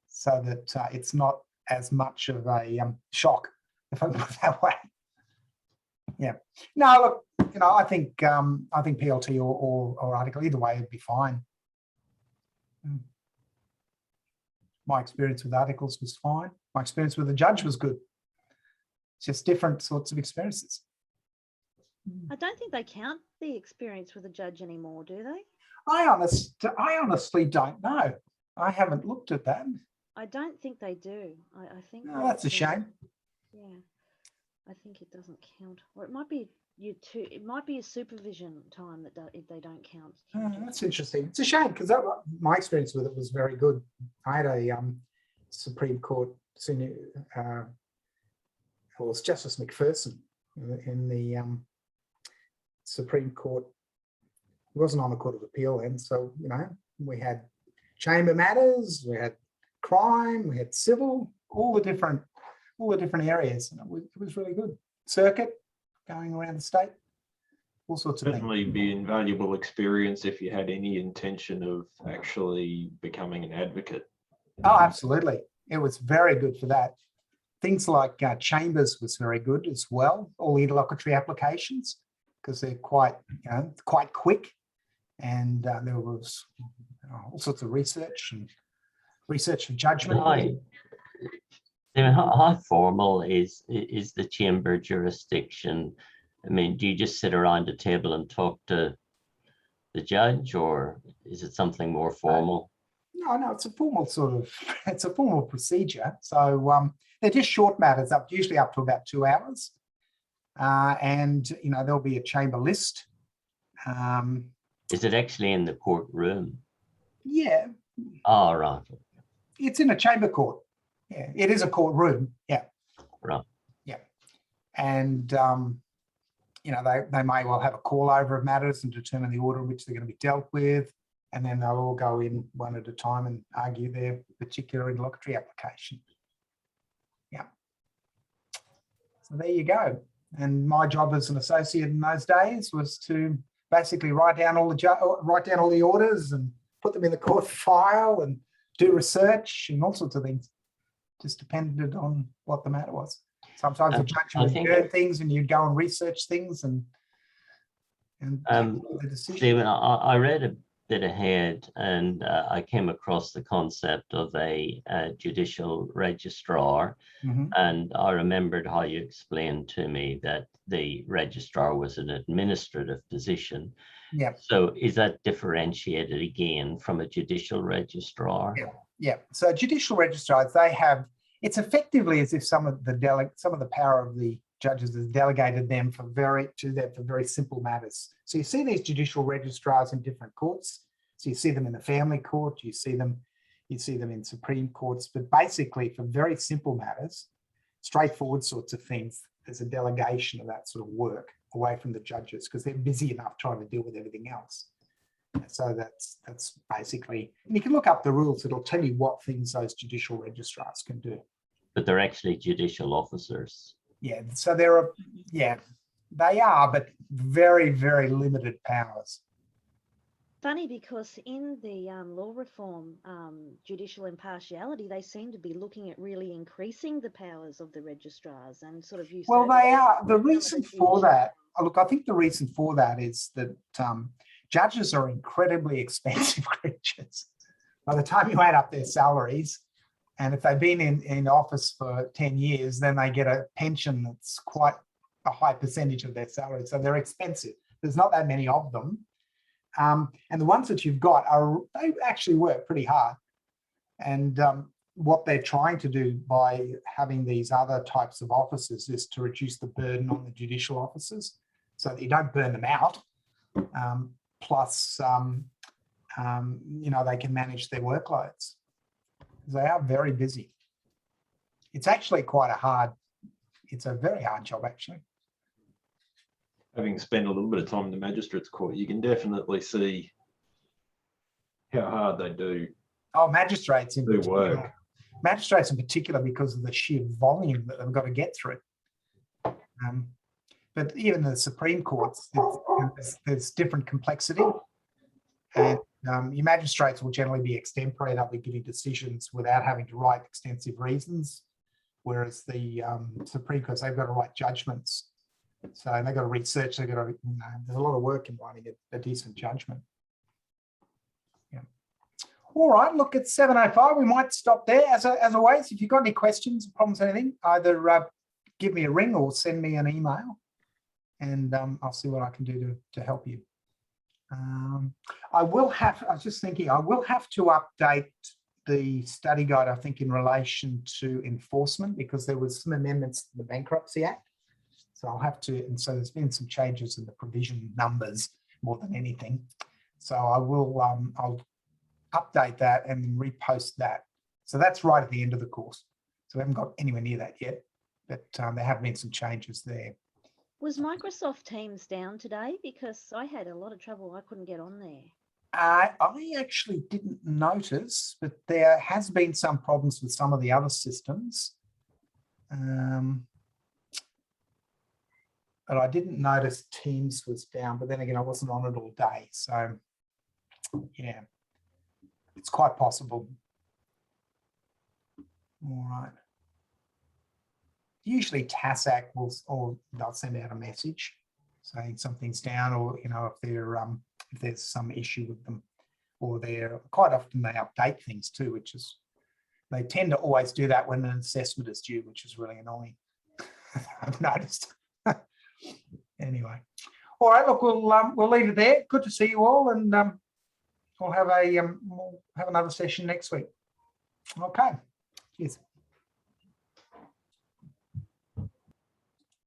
so that it's not as much of a shock, if I put it that way. Yeah. No, look, I think PLT or article, either way would be fine. My experience with articles was fine. My experience with the judge was good. It's just different sorts of experiences. I don't think they count the experience with a judge anymore, do they? I honestly don't know. I haven't looked at that. I don't think they do. I think that's a shame. Yeah, I think it doesn't count, or it might be it might be a supervision time that if they don't count. That's interesting. It's a shame because my experience with it was very good. I had a Supreme Court senior, it was Justice McPherson in the Supreme Court. He wasn't on the Court of Appeal then, so we had chamber matters, we had crime, we had civil, all the different areas, and it was really good. Circuit, going around the state, all sorts of things. Certainly be invaluable experience if you had any intention of actually becoming an advocate. Oh, absolutely. It was very good for that. Things like chambers was very good as well, all the interlocutory applications, because they're quite quick, and there was all sorts of research for judgment. How formal is the chamber jurisdiction? I mean, do you just sit around a table and talk to the judge, or is it something more formal? No, it's a formal procedure. So they're just short matters, usually up to about 2 hours. And there'll be a chamber list. Is it actually in the courtroom? Yeah. Oh, right. It's in a chamber court. Yeah, it is a courtroom. Yeah. Right. Yeah. And they may well have a call over of matters and determine the order in which they're going to be dealt with, and then they'll all go in one at a time and argue their particular interlocutory application. Yeah. So there you go. And my job as an associate in those days was to basically write down all the orders and put them in the court file and do research and all sorts of things. Just depended on what the matter was. Sometimes the judge would hear things and you'd go and research things and the decision. Stephen, I read a bit ahead and I came across the concept of a judicial registrar. Mm-hmm. And I remembered how you explained to me that the registrar was an administrative position. Yeah. So is that differentiated again from a judicial registrar? Yeah. So judicial registrars, it's effectively as if some of the power of the judges has delegated them for very simple matters. So you see these judicial registrars in different courts. So you see them in the family court, you see them in Supreme Courts, but basically for very simple matters, straightforward sorts of things, there's a delegation of that sort of work away from the judges because they're busy enough trying to deal with everything else. So that's basically, and you can look up the rules, it'll tell you what things those judicial registrars can do. But they're actually judicial officers. Yeah, so they are, but very, very limited powers. Funny, because in the law reform, judicial impartiality, they seem to be looking at really increasing the powers of the registrars and sort of use. Well, they are. The reason for that, look, I think the reason for that is that judges are incredibly expensive creatures. By the time you add up their salaries, and if they've been in office for 10 years, then they get a pension that's quite a high percentage of their salary. So they're expensive. There's not that many of them. And the ones that you've got, they actually work pretty hard. And what they're trying to do by having these other types of officers is to reduce the burden on the judicial officers so that you don't burn them out. Plus, you know, they can manage their workloads. They are very busy. It's actually quite it's a very hard job, actually. Having spent a little bit of time in the magistrates court, you can definitely see how hard they do. Oh, magistrates in do particular. work. Magistrates in particular, because of the sheer volume that they've got to get through. But even the Supreme Courts, there's different complexity. And your magistrates will generally be extempore. They'll be giving decisions without having to write extensive reasons. Whereas the Supreme Court, they've got to write judgments. So they've got to research, they've got to, you know, there's a lot of work in writing a decent judgment. Yeah. All right, look, it's 7:05. We might stop there. As always, if you've got any questions, problems, anything, either give me a ring or send me an email, and I'll see what I can do to help you. I was just thinking, I will have to update the study guide, I think, in relation to enforcement, because there was some amendments to the Bankruptcy Act. So I'll have to, and so there's been some changes in the provision numbers more than anything. So I will, I'll update that and repost that. So that's right at the end of the course. So we haven't got anywhere near that yet, but there have been some changes there. Was Microsoft Teams down today? Because I had a lot of trouble. I couldn't get on there. I actually didn't notice, but there has been some problems with some of the other systems. But I didn't notice Teams was down, but then again, I wasn't on it all day. So yeah, it's quite possible. All right. Usually TASAC will, or they'll send out a message saying something's down, or, you know, if there's some issue with them, or quite often they update things too, which is, they tend to always do that when an assessment is due, which is really annoying. I've noticed. Anyway, all right. Look, we'll leave it there. Good to see you all, and we'll have another session next week. Okay. Cheers.